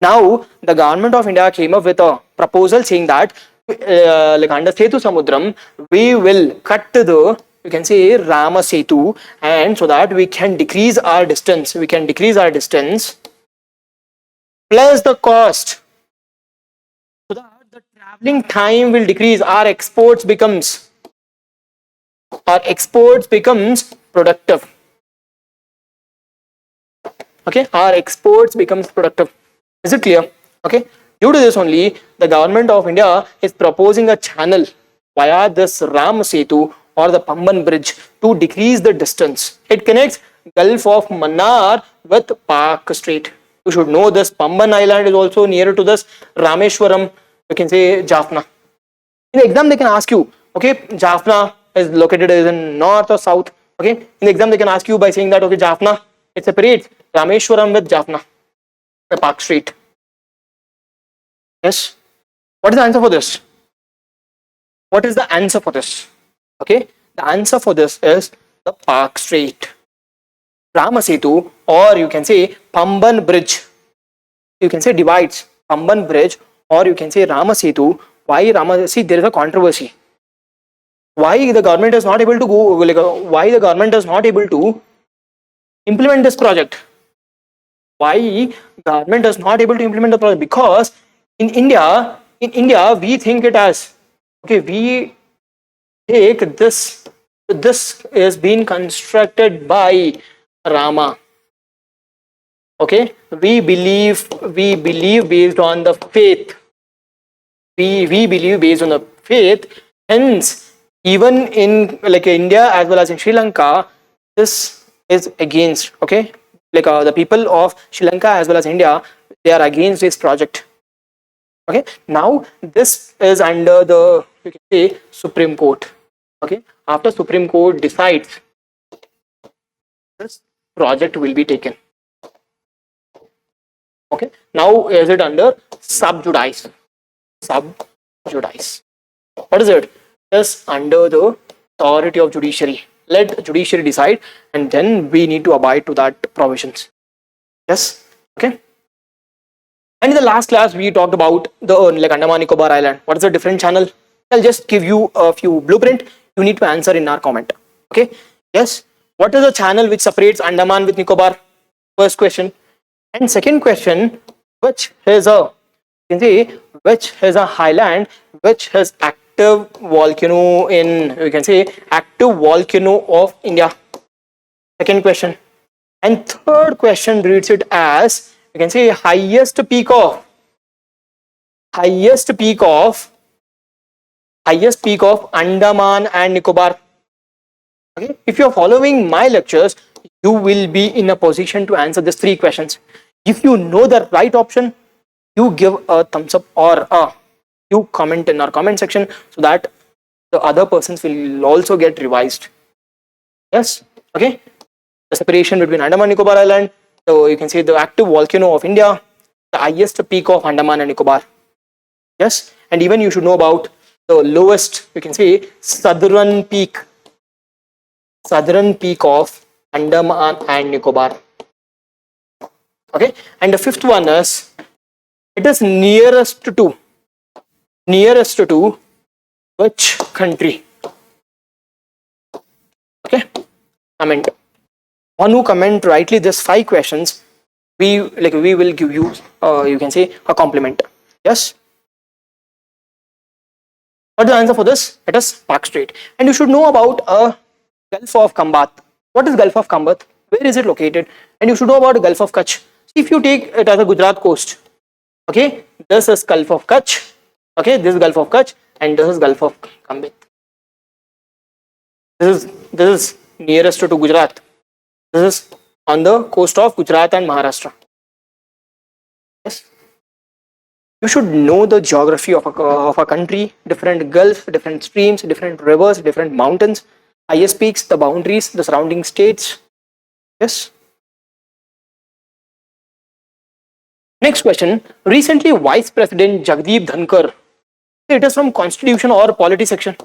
Now the government of India came up with a proposal saying that like under Setu Samudram we will cut the, you can say, Rama Setu, and so that we can decrease our distance, plus the cost, so that the traveling time will decrease, our exports becomes productive. Okay, our exports becomes productive. Is it clear? Okay, due to this only the government of India is proposing a channel via this Ram Setu or the Pamban bridge to decrease the distance. It connects Gulf of Mannar with Park Strait. You should know this. Pamban island is also nearer to this Rameshwaram, you can say Jaffna. In the exam they can ask you, okay, Jaffna is located in north or south. Okay, in the exam they can ask you by saying that, okay, Jaffna, it separates Rameshwaram with Jaffna, the Park Strait. Yes. What is the answer for this? What is the answer for this? Okay, the answer for this is the Park Strait. Rama Setu, or you can say Pamban bridge, you can say divides Pamban bridge, or you can say Rama Setu. Why Rama? See, there is a controversy. Why the government is not able to go, like, why the government is not able to implement this project? Why government is not able to implement the project? Because in India, we think it as, okay, we take this is being constructed by Rama. Okay, we believe based on the faith. We believe based on the faith. Hence, even in like India as well as in Sri Lanka, this is against. Okay, like the people of Sri Lanka as well as India, they are against this project. Okay, now this is under the, you can say, Supreme Court. Okay, after Supreme Court decides, this project will be taken. Okay, now is it under sub judice? Sub judice. What is it? It's under the authority of judiciary. Let judiciary decide, and then we need to abide to that provisions. Yes. Okay. And in the last class, we talked about the like Andaman Nicobar Island. What is the different channel? I'll just give you a few blueprint. You need to answer in our comment. Okay. Yes. What is the channel which separates Andaman with Nicobar? First question. And second question, which has a, you can say, which has a highland which has active volcano in, you can say, active volcano of India? Second question. And third question reads it as, you can say, highest peak of Andaman and Nicobar. Okay, if you are following my lectures, you will be in a position to answer these three questions. If you know the right option, you give a thumbs up, or you comment in our comment section, so that the other persons will also get revised. Yes. Okay, the separation between Andaman and Nicobar Island, so you can say the active volcano of India, the highest peak of Andaman and Nicobar. Yes, and even you should know about the lowest, you can say, southern peak of Andaman and Nicobar. Okay, and the fifth one is, It is nearest to which country? Okay, comment. One who comment rightly this 5 questions, we will give you you can say a compliment. Yes. What is the answer for this? It is Park Strait. And you should know about Gulf of Kambat. What is Gulf of Kambat? Where is it located? And you should know about Gulf of Kutch. If you take it as a Gujarat coast, okay, this is Gulf of Kutch. Okay, this is Gulf of Kutch, and this is Gulf of Kambat. This is nearest to Gujarat. This is on the coast of Gujarat and Maharashtra. Yes. You should know the geography of a country, different gulfs, different streams, different rivers, different mountains, highest peaks, the boundaries, the surrounding states. Yes. Next question. Recently, Vice President Jagdeep Dhankar. It is from Constitution or Polity section.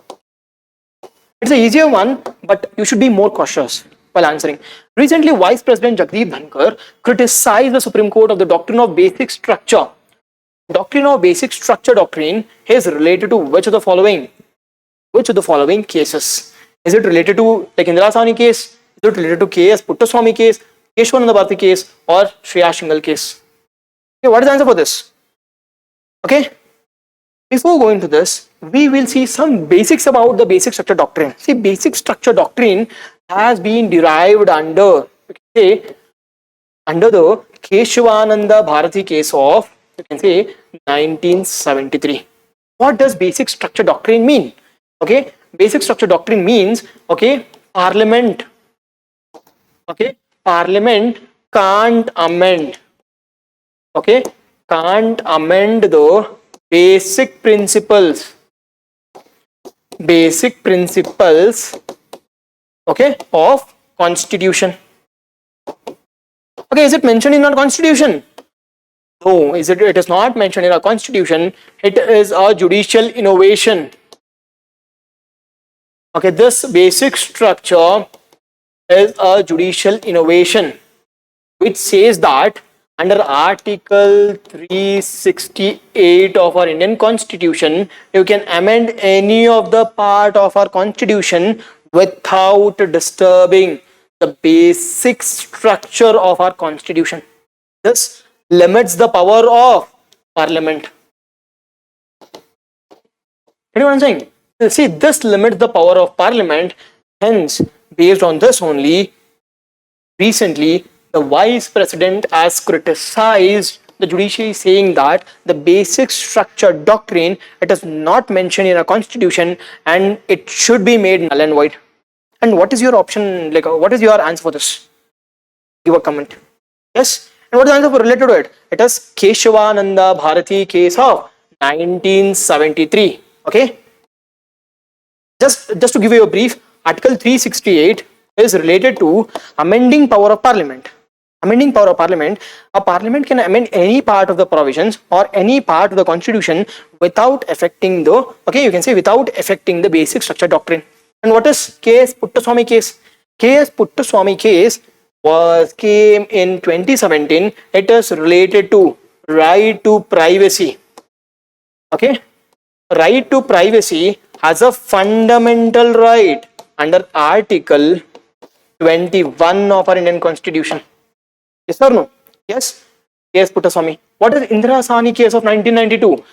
It's an easier one, but you should be more cautious while answering. Recently, Vice President Jagdeep Dhankar criticized the Supreme Court of the doctrine of basic structure. Doctrine of basic structure doctrine is related to which of the following? Which of the following cases? Is it related to like Indira Sawhney case? Is it related to K.S. Puttaswamy case, Keshwananda Bharati case, or Shreya Shingal case? Okay, what is the answer for this? Okay. Before going to this, we will see some basics about the basic structure doctrine. See, basic structure doctrine has been derived under the Keshwananda Bharati case of, you can say, 1973. What does basic structure doctrine mean? Okay, basic structure doctrine means, okay, Parliament can't amend. Okay, can't amend the basic principles, okay, of Constitution. Okay, is it mentioned in our Constitution? No, it is not mentioned in our Constitution. It is a judicial innovation. Okay, this basic structure is a judicial innovation which says that under Article 368 of our Indian Constitution, you can amend any of the part of our Constitution without disturbing the basic structure of our Constitution. This limits the power of Parliament. You know what I'm saying? See, this limits the power of Parliament. Hence, based on this only, recently, the Vice President has criticized the judiciary, saying that the basic structure doctrine, it is not mentioned in our Constitution and it should be made null and void. And what is your option, like what is your answer for this? Give a comment. Yes. And what is the answer for related to it? It is Keshwananda Bharati case of 1973. Okay. Just to give you a brief, Article 368 is related to amending power of Parliament. Amending power of Parliament, a Parliament can amend any part of the provisions or any part of the Constitution without affecting the, okay, you can say without affecting the basic structure doctrine. And what is K.S. Puttaswamy case? K.S. Puttaswamy case came in 2017. It is related to right to privacy. Okay, right to privacy has a fundamental right under Article 21 of our Indian Constitution. Yes or no? Yes. Yes, Puttaswamy. What is Indira Sawhney case of 1992?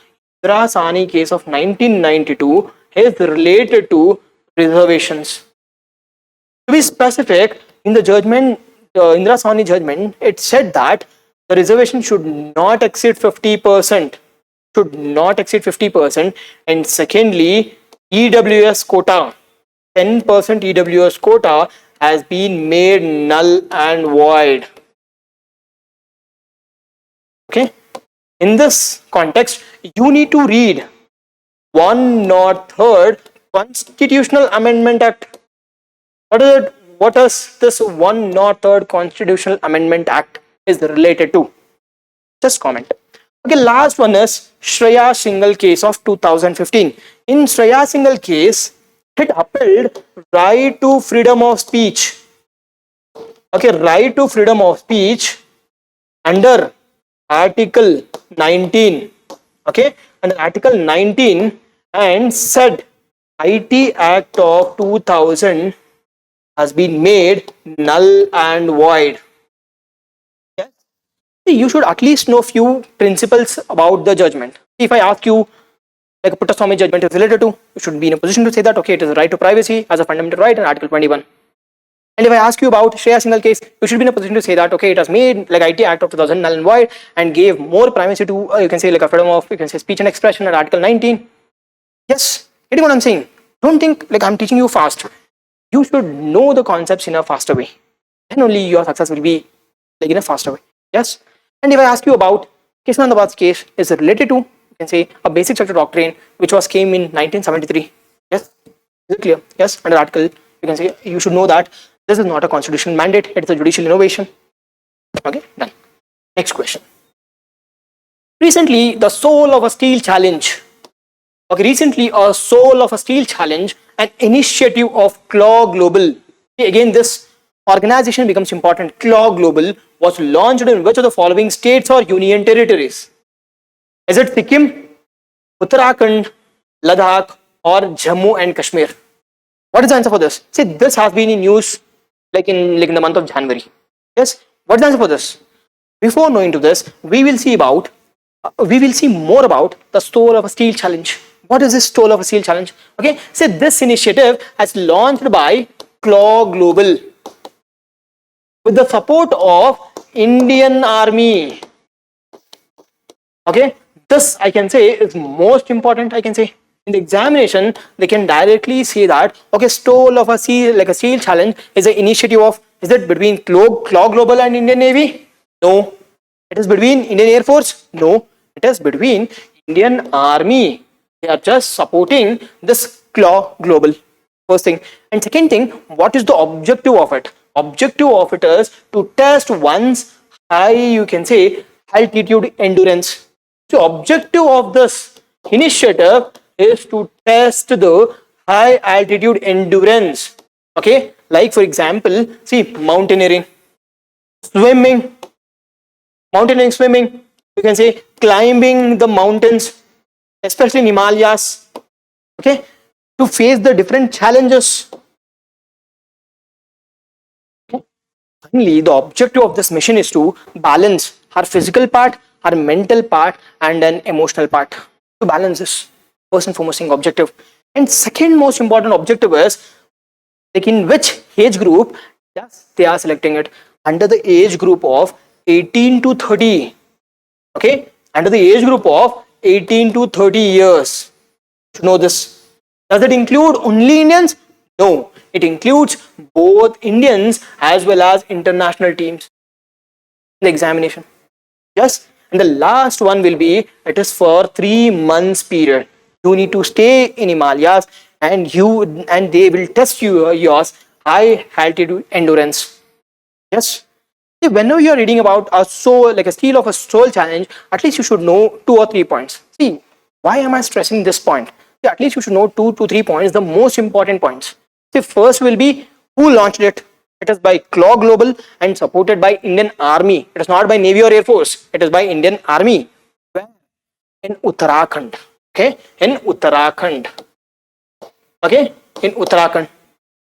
Indira Sawhney case of 1992 is related to reservations. To be specific, in the judgment, Indira Sawhney judgment, it said that the reservation should not exceed 50%. Should not exceed 50%. And secondly, EWS quota, 10% EWS quota has been made null and void. Okay, in this context, you need to read 103rd Constitutional Amendment Act. What is it? What does this 103rd Constitutional Amendment Act is related to? Just comment. Okay, last one is Shreya Shingal case of 2015. In Shreya Shingal case, it upheld right to freedom of speech. Okay, right to freedom of speech under Article 19, okay, under Article 19, and said IT Act of 2000 has been made null and void. Yes. See, you should at least know few principles about the judgment. If I ask you, like a Puttaswami judgment is related to, you should be in a position to say that, okay, it is a right to privacy as a fundamental right in Article 21. And if I ask you about Shreya Singhal case, you should be in a position to say that, okay, it has made like IT Act of 2000 null and void and gave more privacy to, you can say, like a freedom of, you can say, speech and expression at Article 19. Yes, getting what I'm saying? Don't think like I'm teaching you fast. You should know the concepts in a faster way. Then only your success will be like in a faster way. Yes. And if I ask you about Kishanandabad's case, is related to, you can say, a basic structure doctrine which was came in 1973. Yes. Is it clear? Yes. Under article, you can say you should know that this is not a constitutional mandate, it is a judicial innovation. Okay, done. Next question. Recently, the Soul of a Steel Challenge. Okay, recently a Soul of a Steel Challenge, an initiative of Claw Global. See, again, this organization becomes important. Claw Global was launched in which of the following states or union territories? Is it Sikkim, Uttarakhand, Ladakh, or Jammu and Kashmir? What is the answer for this? See, this has been in news like in the month of January. Yes. What is the answer for this? Before knowing to this, we will see more about the Soul of a Steel Challenge. What is this Soul of a Steel Challenge? Okay. So this initiative has launched by Claw Global with the support of Indian Army. Okay. This I can say is most important. I can say in the examination they can directly say that, okay, Soul of a Steel, like a Steel Challenge, is an initiative of, is it between Claw Global and Indian Navy? No. It is between Indian Air Force? No. It is between Indian Army. They are just supporting this Claw Global. First thing. And second thing, what is the objective of it? Objective of it is to test one's high, you can say, altitude endurance. So objective of this initiative is to test the high altitude endurance. Okay, like for example, see, mountaineering, swimming, swimming, you can say climbing the mountains, especially in Himalayas, okay, to face the different challenges. Okay. Finally, the objective of this mission is to balance our physical part, our mental part, and an emotional part. To balance this, first and foremost objective. And second most important objective is like in which age group they are selecting it. Under the age group of 18 to 30. Okay, under the age group of 18 to 30 years. To know this. Does it include only Indians? No, it includes both Indians as well as international teams in the examination. Yes, and the last one will be, it is for 3 months period. You need to stay in Himalayas and they will test your high altitude endurance. Yes. Whenever you are reading about a soul, like a Steel of a Soul Challenge, at least you should know 2 or 3 points. See, why am I stressing this point? See, at least you should know 2 to 3 points, the most important points. See, first will be who launched it. It is by Claw Global and supported by Indian Army. It is not by Navy or Air Force. It is by Indian Army. Where? In Uttarakhand. Okay, in Uttarakhand. Okay, in Uttarakhand.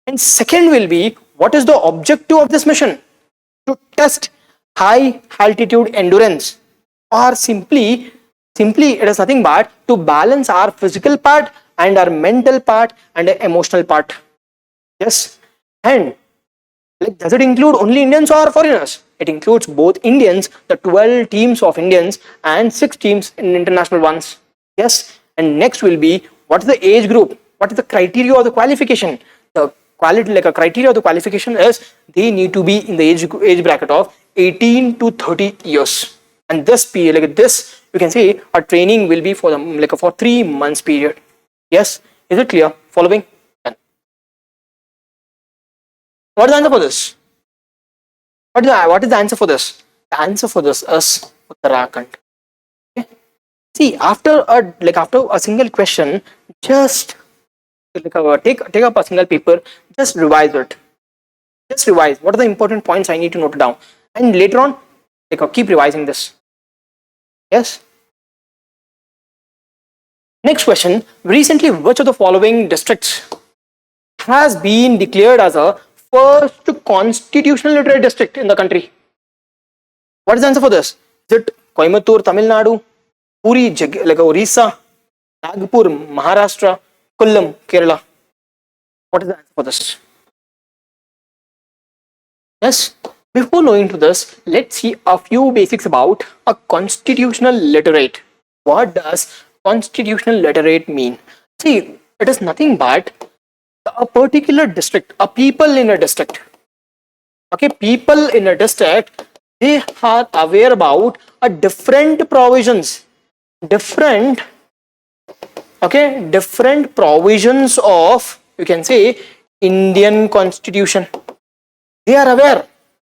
And second will be, what is the objective of this mission? To test high altitude endurance, or simply it is nothing but to balance our physical part and our mental part and our emotional part. Yes. And like, does it include only Indians or foreigners? It includes both Indians, the 12 teams of Indians and 6 teams in international ones. Yes. And next will be, what is the age group? What is the criteria of the qualification? The quality, like a criteria of the qualification is they need to be in the age bracket of 18 to 30 years. And this period, like this, you can say our training will be for them like for 3 months period. Yes. Is it clear? Following? What is the answer for this? What is the answer for this? The answer for this is Uttarakhand. Okay. See, after a single question, just take up a single paper, just revise it. Just revise. What are the important points I need to note down? And later on, keep revising this. Yes. Next question. Recently, which of the following districts has been declared as a first constitutional literate district in the country? What is the answer for this? Is it Coimbatore, Tamil Nadu, Puri, like Orissa, Nagpur, Maharashtra, Kollam, Kerala? What is the answer for this? Yes. Before knowing to this, let's see a few basics about a constitutional literate. What does constitutional literate mean? See, it is nothing but a particular district, a people in a district. Okay, people in a district, they are aware about a different provisions, different provisions of, you can say, Indian constitution. They are aware.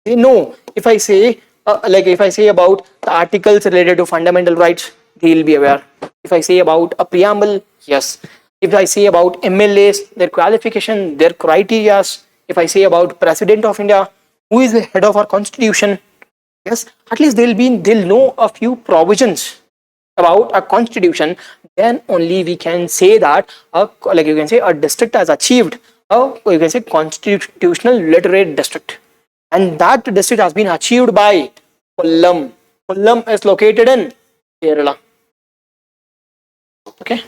They know. If I say if I say about the articles related to fundamental rights, they will be aware. If I say about a preamble, yes. If I say about MLAs, their qualification, their criteria. If I say about President of India, who is the head of our constitution, yes, at least they'll know a few provisions about a constitution. Then only we can say that a district has achieved you can say constitutional literate district, and that district has been achieved by Kollam. Kollam is located in Kerala. Okay,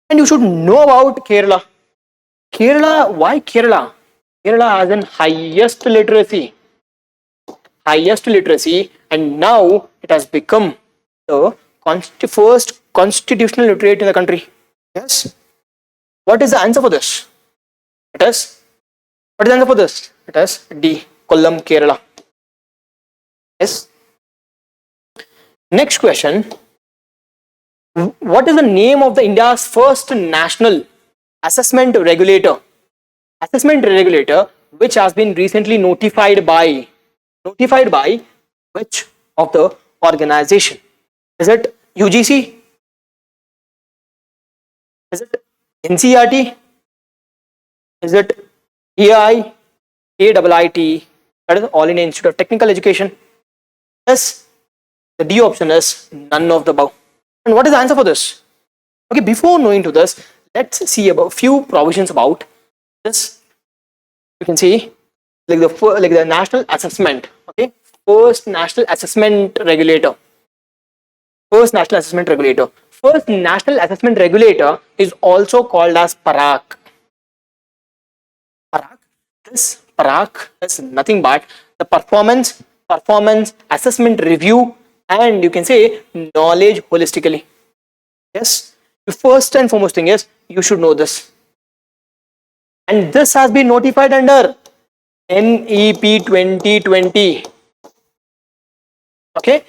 and you should know about Kerala. Kerala, why Kerala? Kerala has an highest literacy, and now it has become the first constitutional literate in the country. Yes. What is the answer for this? It is. What is the answer for this? It is D. Kollam, Kerala. Yes. Next question. What is the name of the India's first national assessment regulator? Assessment regulator, which has been recently notified by which of the organization? Is it UGC? Is it NCERT? Is it AI, AIIT, that is All India Institute of Technical Education? Yes, the D option is none of the above. And what is the answer for this? Okay, before knowing to this, let's see about few provisions about this. You can see like the national assessment. Okay, first national assessment regulator. First national assessment regulator is also called as PARAC. This PARAC is nothing but the performance assessment review, and you can say knowledge holistically. Yes, the first and foremost thing is you should know this, and this has been notified under NEP 2020. Okay,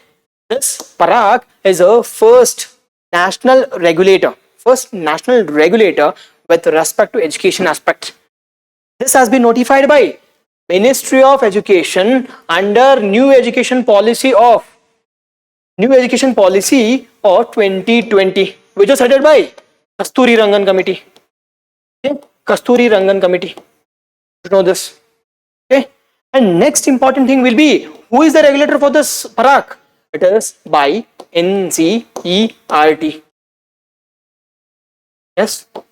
this PARAC is a first national regulator with respect to education aspect. This has been notified by Ministry of Education under New Education Policy of 2020, which was headed by Kasturi Rangan Committee. Okay? Kasturi Rangan Committee. You know this. Okay. And next important thing will be, who is the regulator for this PARAC? It is by NCERT. Yes. You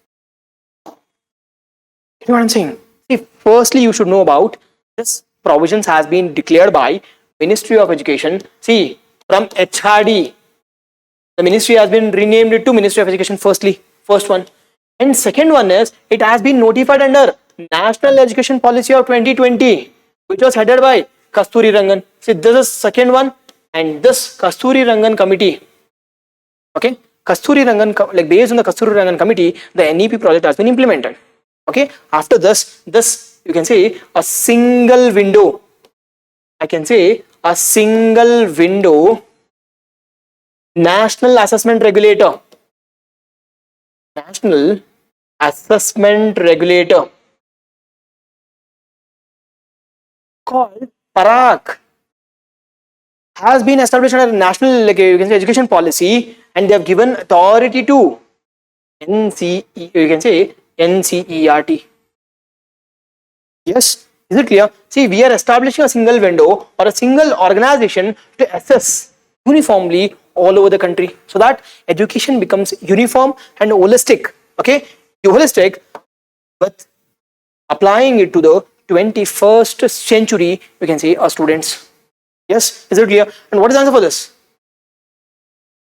know what I'm saying? See, firstly, you should know about this provisions has been declared by Ministry of Education. See, from HRD, the ministry has been renamed to Ministry of Education. First one, and second one is it has been notified under National Education Policy of 2020, which was headed by Kasturi Rangan. See, this is second one, and this Kasturi Rangan Committee. Okay, Kasturi Rangan, like based on the Kasturi Rangan Committee, the NEP project has been implemented. Okay, after this you can say a single window. I can say a single window national assessment regulator. National assessment regulator called PARAC has been established under national, like you can say, education policy, and they have given authority to NCERT. Yes, is it clear? See, we are establishing a single window or a single organization to assess uniformly all over the country, so that education becomes uniform and holistic. Okay, holistic, but applying it to the 21st century, we can say, our students. Yes, is it clear? And what is the answer for this?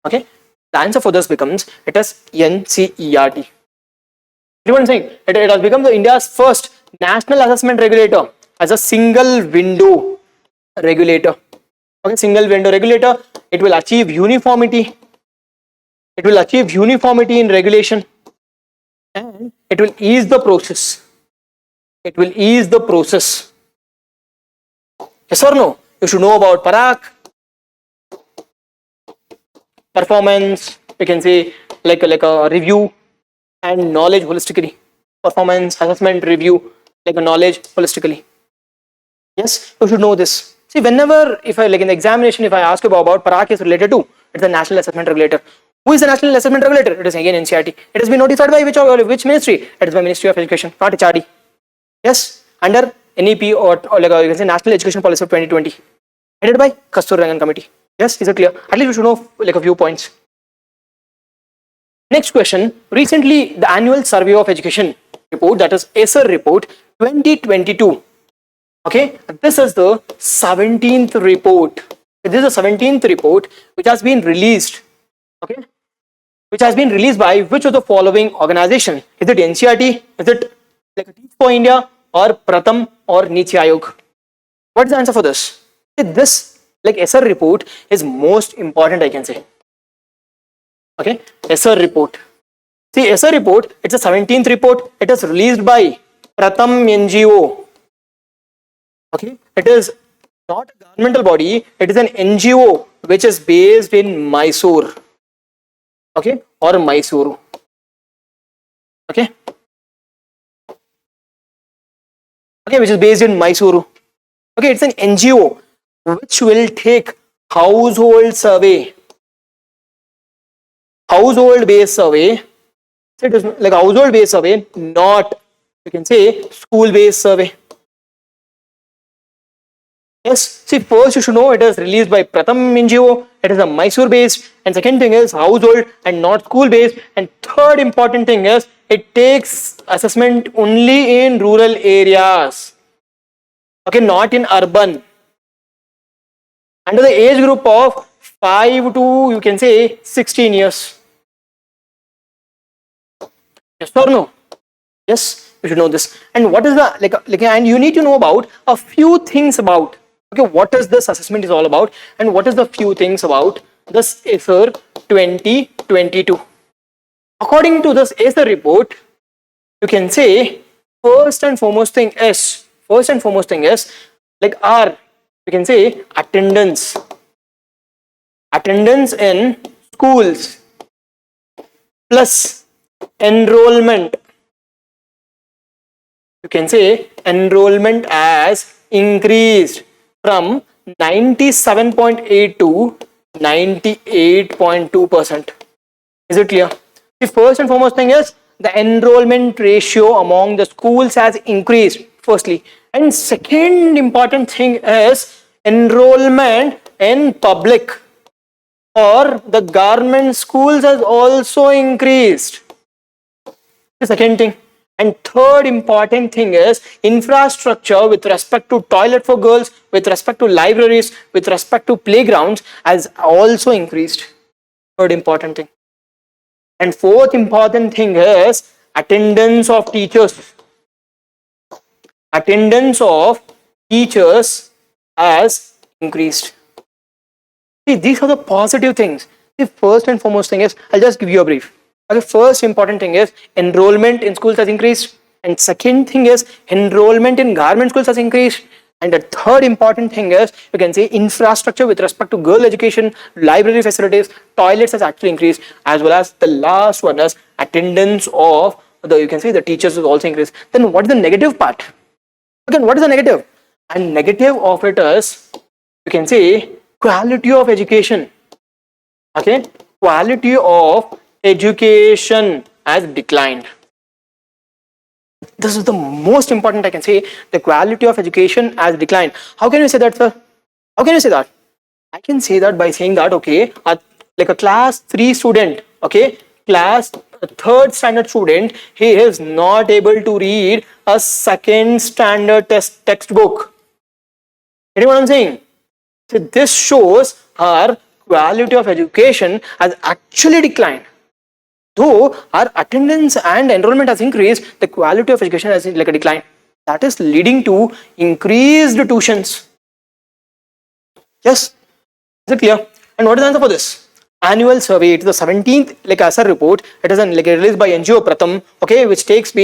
Okay, the answer for this becomes, it is NCERT. Everyone saying it has become the India's first national assessment regulator as a single window regulator. Okay, single window regulator. It will achieve uniformity. It will achieve uniformity in regulation, and it will ease the process. It will ease the process. Yes or no? You should know about Parak, performance. We can say like a review, and knowledge holistically. Performance, assessment, review, like a knowledge holistically. Yes, you should know this. See, whenever, if I, like in the examination, if I ask you about Parak is related to, it's the National Assessment Regulator. Who is the National Assessment Regulator? It is again NCERT. It has been notified by which ministry? It is by Ministry of Education, not HRD. Yes, under NEP, or like you can say National Education Policy of 2020, headed by Kasturi Rangan Committee. Yes, is it clear? At least you should know like a few points. Next question. Recently, the annual survey of education report, that is ESSER report 2022. Okay, this is the 17th report. This is the 17th report which has been released. Okay, which has been released by which of the following organization? Is it NCERT? Is it like a Teach for India, or Pratham, or Niti Aayog? What is the answer for this? This like ESSER report is most important, I can say. Okay, ESSER report. See, ESSER report, it's a 17th report. It is released by Pratham NGO. Okay, it is not a governmental body, it is an NGO which is based in Mysore. Okay, or Mysuru. Okay. Okay, which is based in Mysuru. Okay, it's an NGO which will take household survey. Household based survey. So it is like a household based survey, not, you can say, school based survey. Yes, see, first you should know it is released by Pratham NGO, it is a Mysore based, and second thing is household and not school based, and third important thing is it takes assessment only in rural areas. Okay, not in urban. Under the age group of 5 to, you can say, 16 years. Yes or no? Yes, you should know this. And what is the and you need to know about a few things about, okay, what is this assessment is all about, and what is the few things about this ESSER 2022. According to this ESSER report, you can say first and foremost thing is like our, you can say, attendance in schools plus enrollment. You can say enrollment has increased from 97.8 to 98.2%. Is it clear? The first and foremost thing is the enrollment ratio among the schools has increased, firstly. And second important thing is enrollment in public or the government schools has also increased. The second thing. And third important thing is infrastructure with respect to toilet for girls, with respect to libraries, with respect to playgrounds has also increased. Third important thing. And fourth important thing is attendance of teachers. Attendance of teachers has increased. See, these are the positive things. The first and foremost thing is, I'll just give you a brief. The first important thing is enrollment in schools has increased, and second thing is enrollment in government schools has increased, and the third important thing is, you can say, infrastructure with respect to girl education, library facilities, toilets has actually increased, as well as the last one is attendance of the, you can say, the teachers has also increased. Then what is the negative part? Again, what is the negative? And negative of it is, you can say, quality of education. Okay, quality of education has declined. This is the most important, I can say, the quality of education has declined. How can you say that, sir? How can you say that? I can say that by saying that, okay, like a class 3 student, okay, class third standard student, he is not able to read a second standard textbook. You know what I'm saying? So this shows our quality of education has actually declined. Though our attendance and enrollment has increased, the quality of education has like a decline. That is leading to increased tuitions. Yes, is it clear? And what is the answer for this? Annual survey. It is the 17th like ASAR report. It is like released by NGO Pratham. Okay, which takes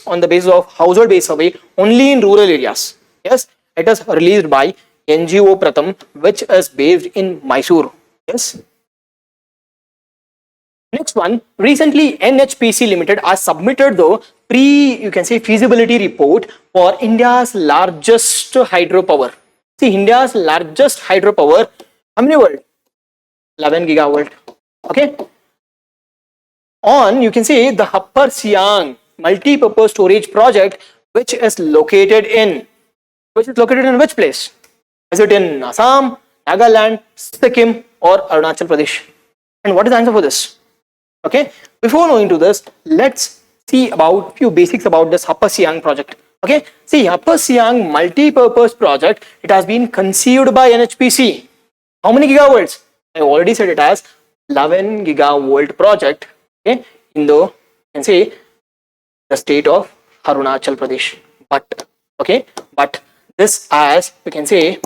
on the basis of household based survey only in rural areas. Yes, it is released by NGO Pratham, which is based in Mysore. Yes. Next one, recently NHPC Limited has submitted the you can say feasibility report for India's largest hydropower. See, India's largest hydropower, how many volt? 11 gigawatt. Okay. On, you can say the Upper Siang multi-purpose storage project, which is located in which place? Is it in Assam, Nagaland, Sikkim, or Arunachal Pradesh? And what is the answer for this? Okay, before going to this, let's see about few basics about this Upper Siang project. Okay, see, Upper Siang multi-purpose project, it has been conceived by NHPC. How many gigawatts? I already said it as 11 gigawatt project. Okay, in the, you can say, the state of Arunachal Pradesh. But okay, but this, as we can say,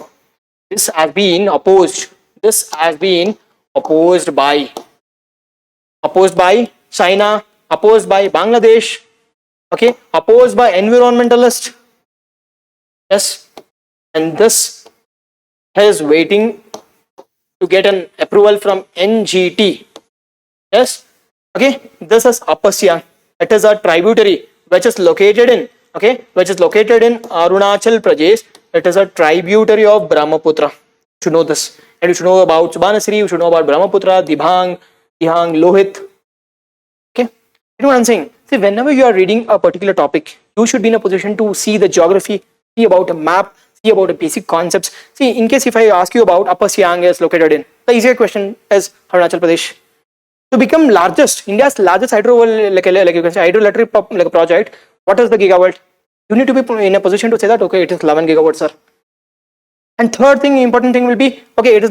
this has been opposed. This has been opposed by China, opposed by Bangladesh, okay, opposed by environmentalists. Yes, and this is waiting to get an approval from NGT. Yes, okay, this is Upper Siang. It is a tributary which is located in Arunachal Pradesh. It is a tributary of Brahmaputra. You should know this, and you should know about Subanasri. You should know about Brahmaputra, Dibang, Lohit. Okay, you know what I'm saying? See, whenever you are reading a particular topic, you should be in a position to see the geography, see about a map, see about the basic concepts. See, in case if I ask you about Upper Siang is located in, the easier question is Arunachal Pradesh. To become India's largest hydroelectric project, what is the gigawatt? You need to be in a position to say that, okay, it is 11 gigawatts, sir. And third thing, important thing will be, okay, it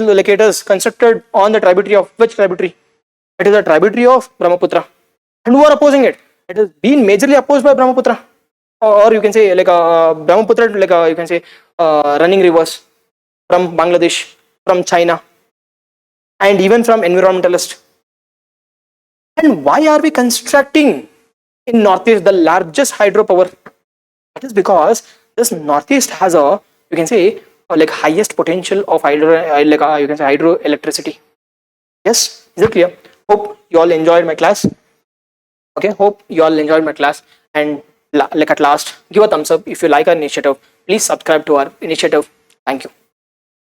is constructed on the tributary of which tributary? It is a tributary of Brahmaputra. And who are opposing it? It is being majorly opposed by Brahmaputra, or you can say Brahmaputra, you can say running rivers from Bangladesh, from China, and even from environmentalists. And why are we constructing in Northeast the largest hydropower? It is because this Northeast has a, you can say, highest potential of hydroelectricity. Yes, is it clear? Hope you all enjoyed my class. Okay, hope you all enjoyed my class, and at last, give a thumbs up if you like our initiative. Please subscribe to our initiative. Thank you.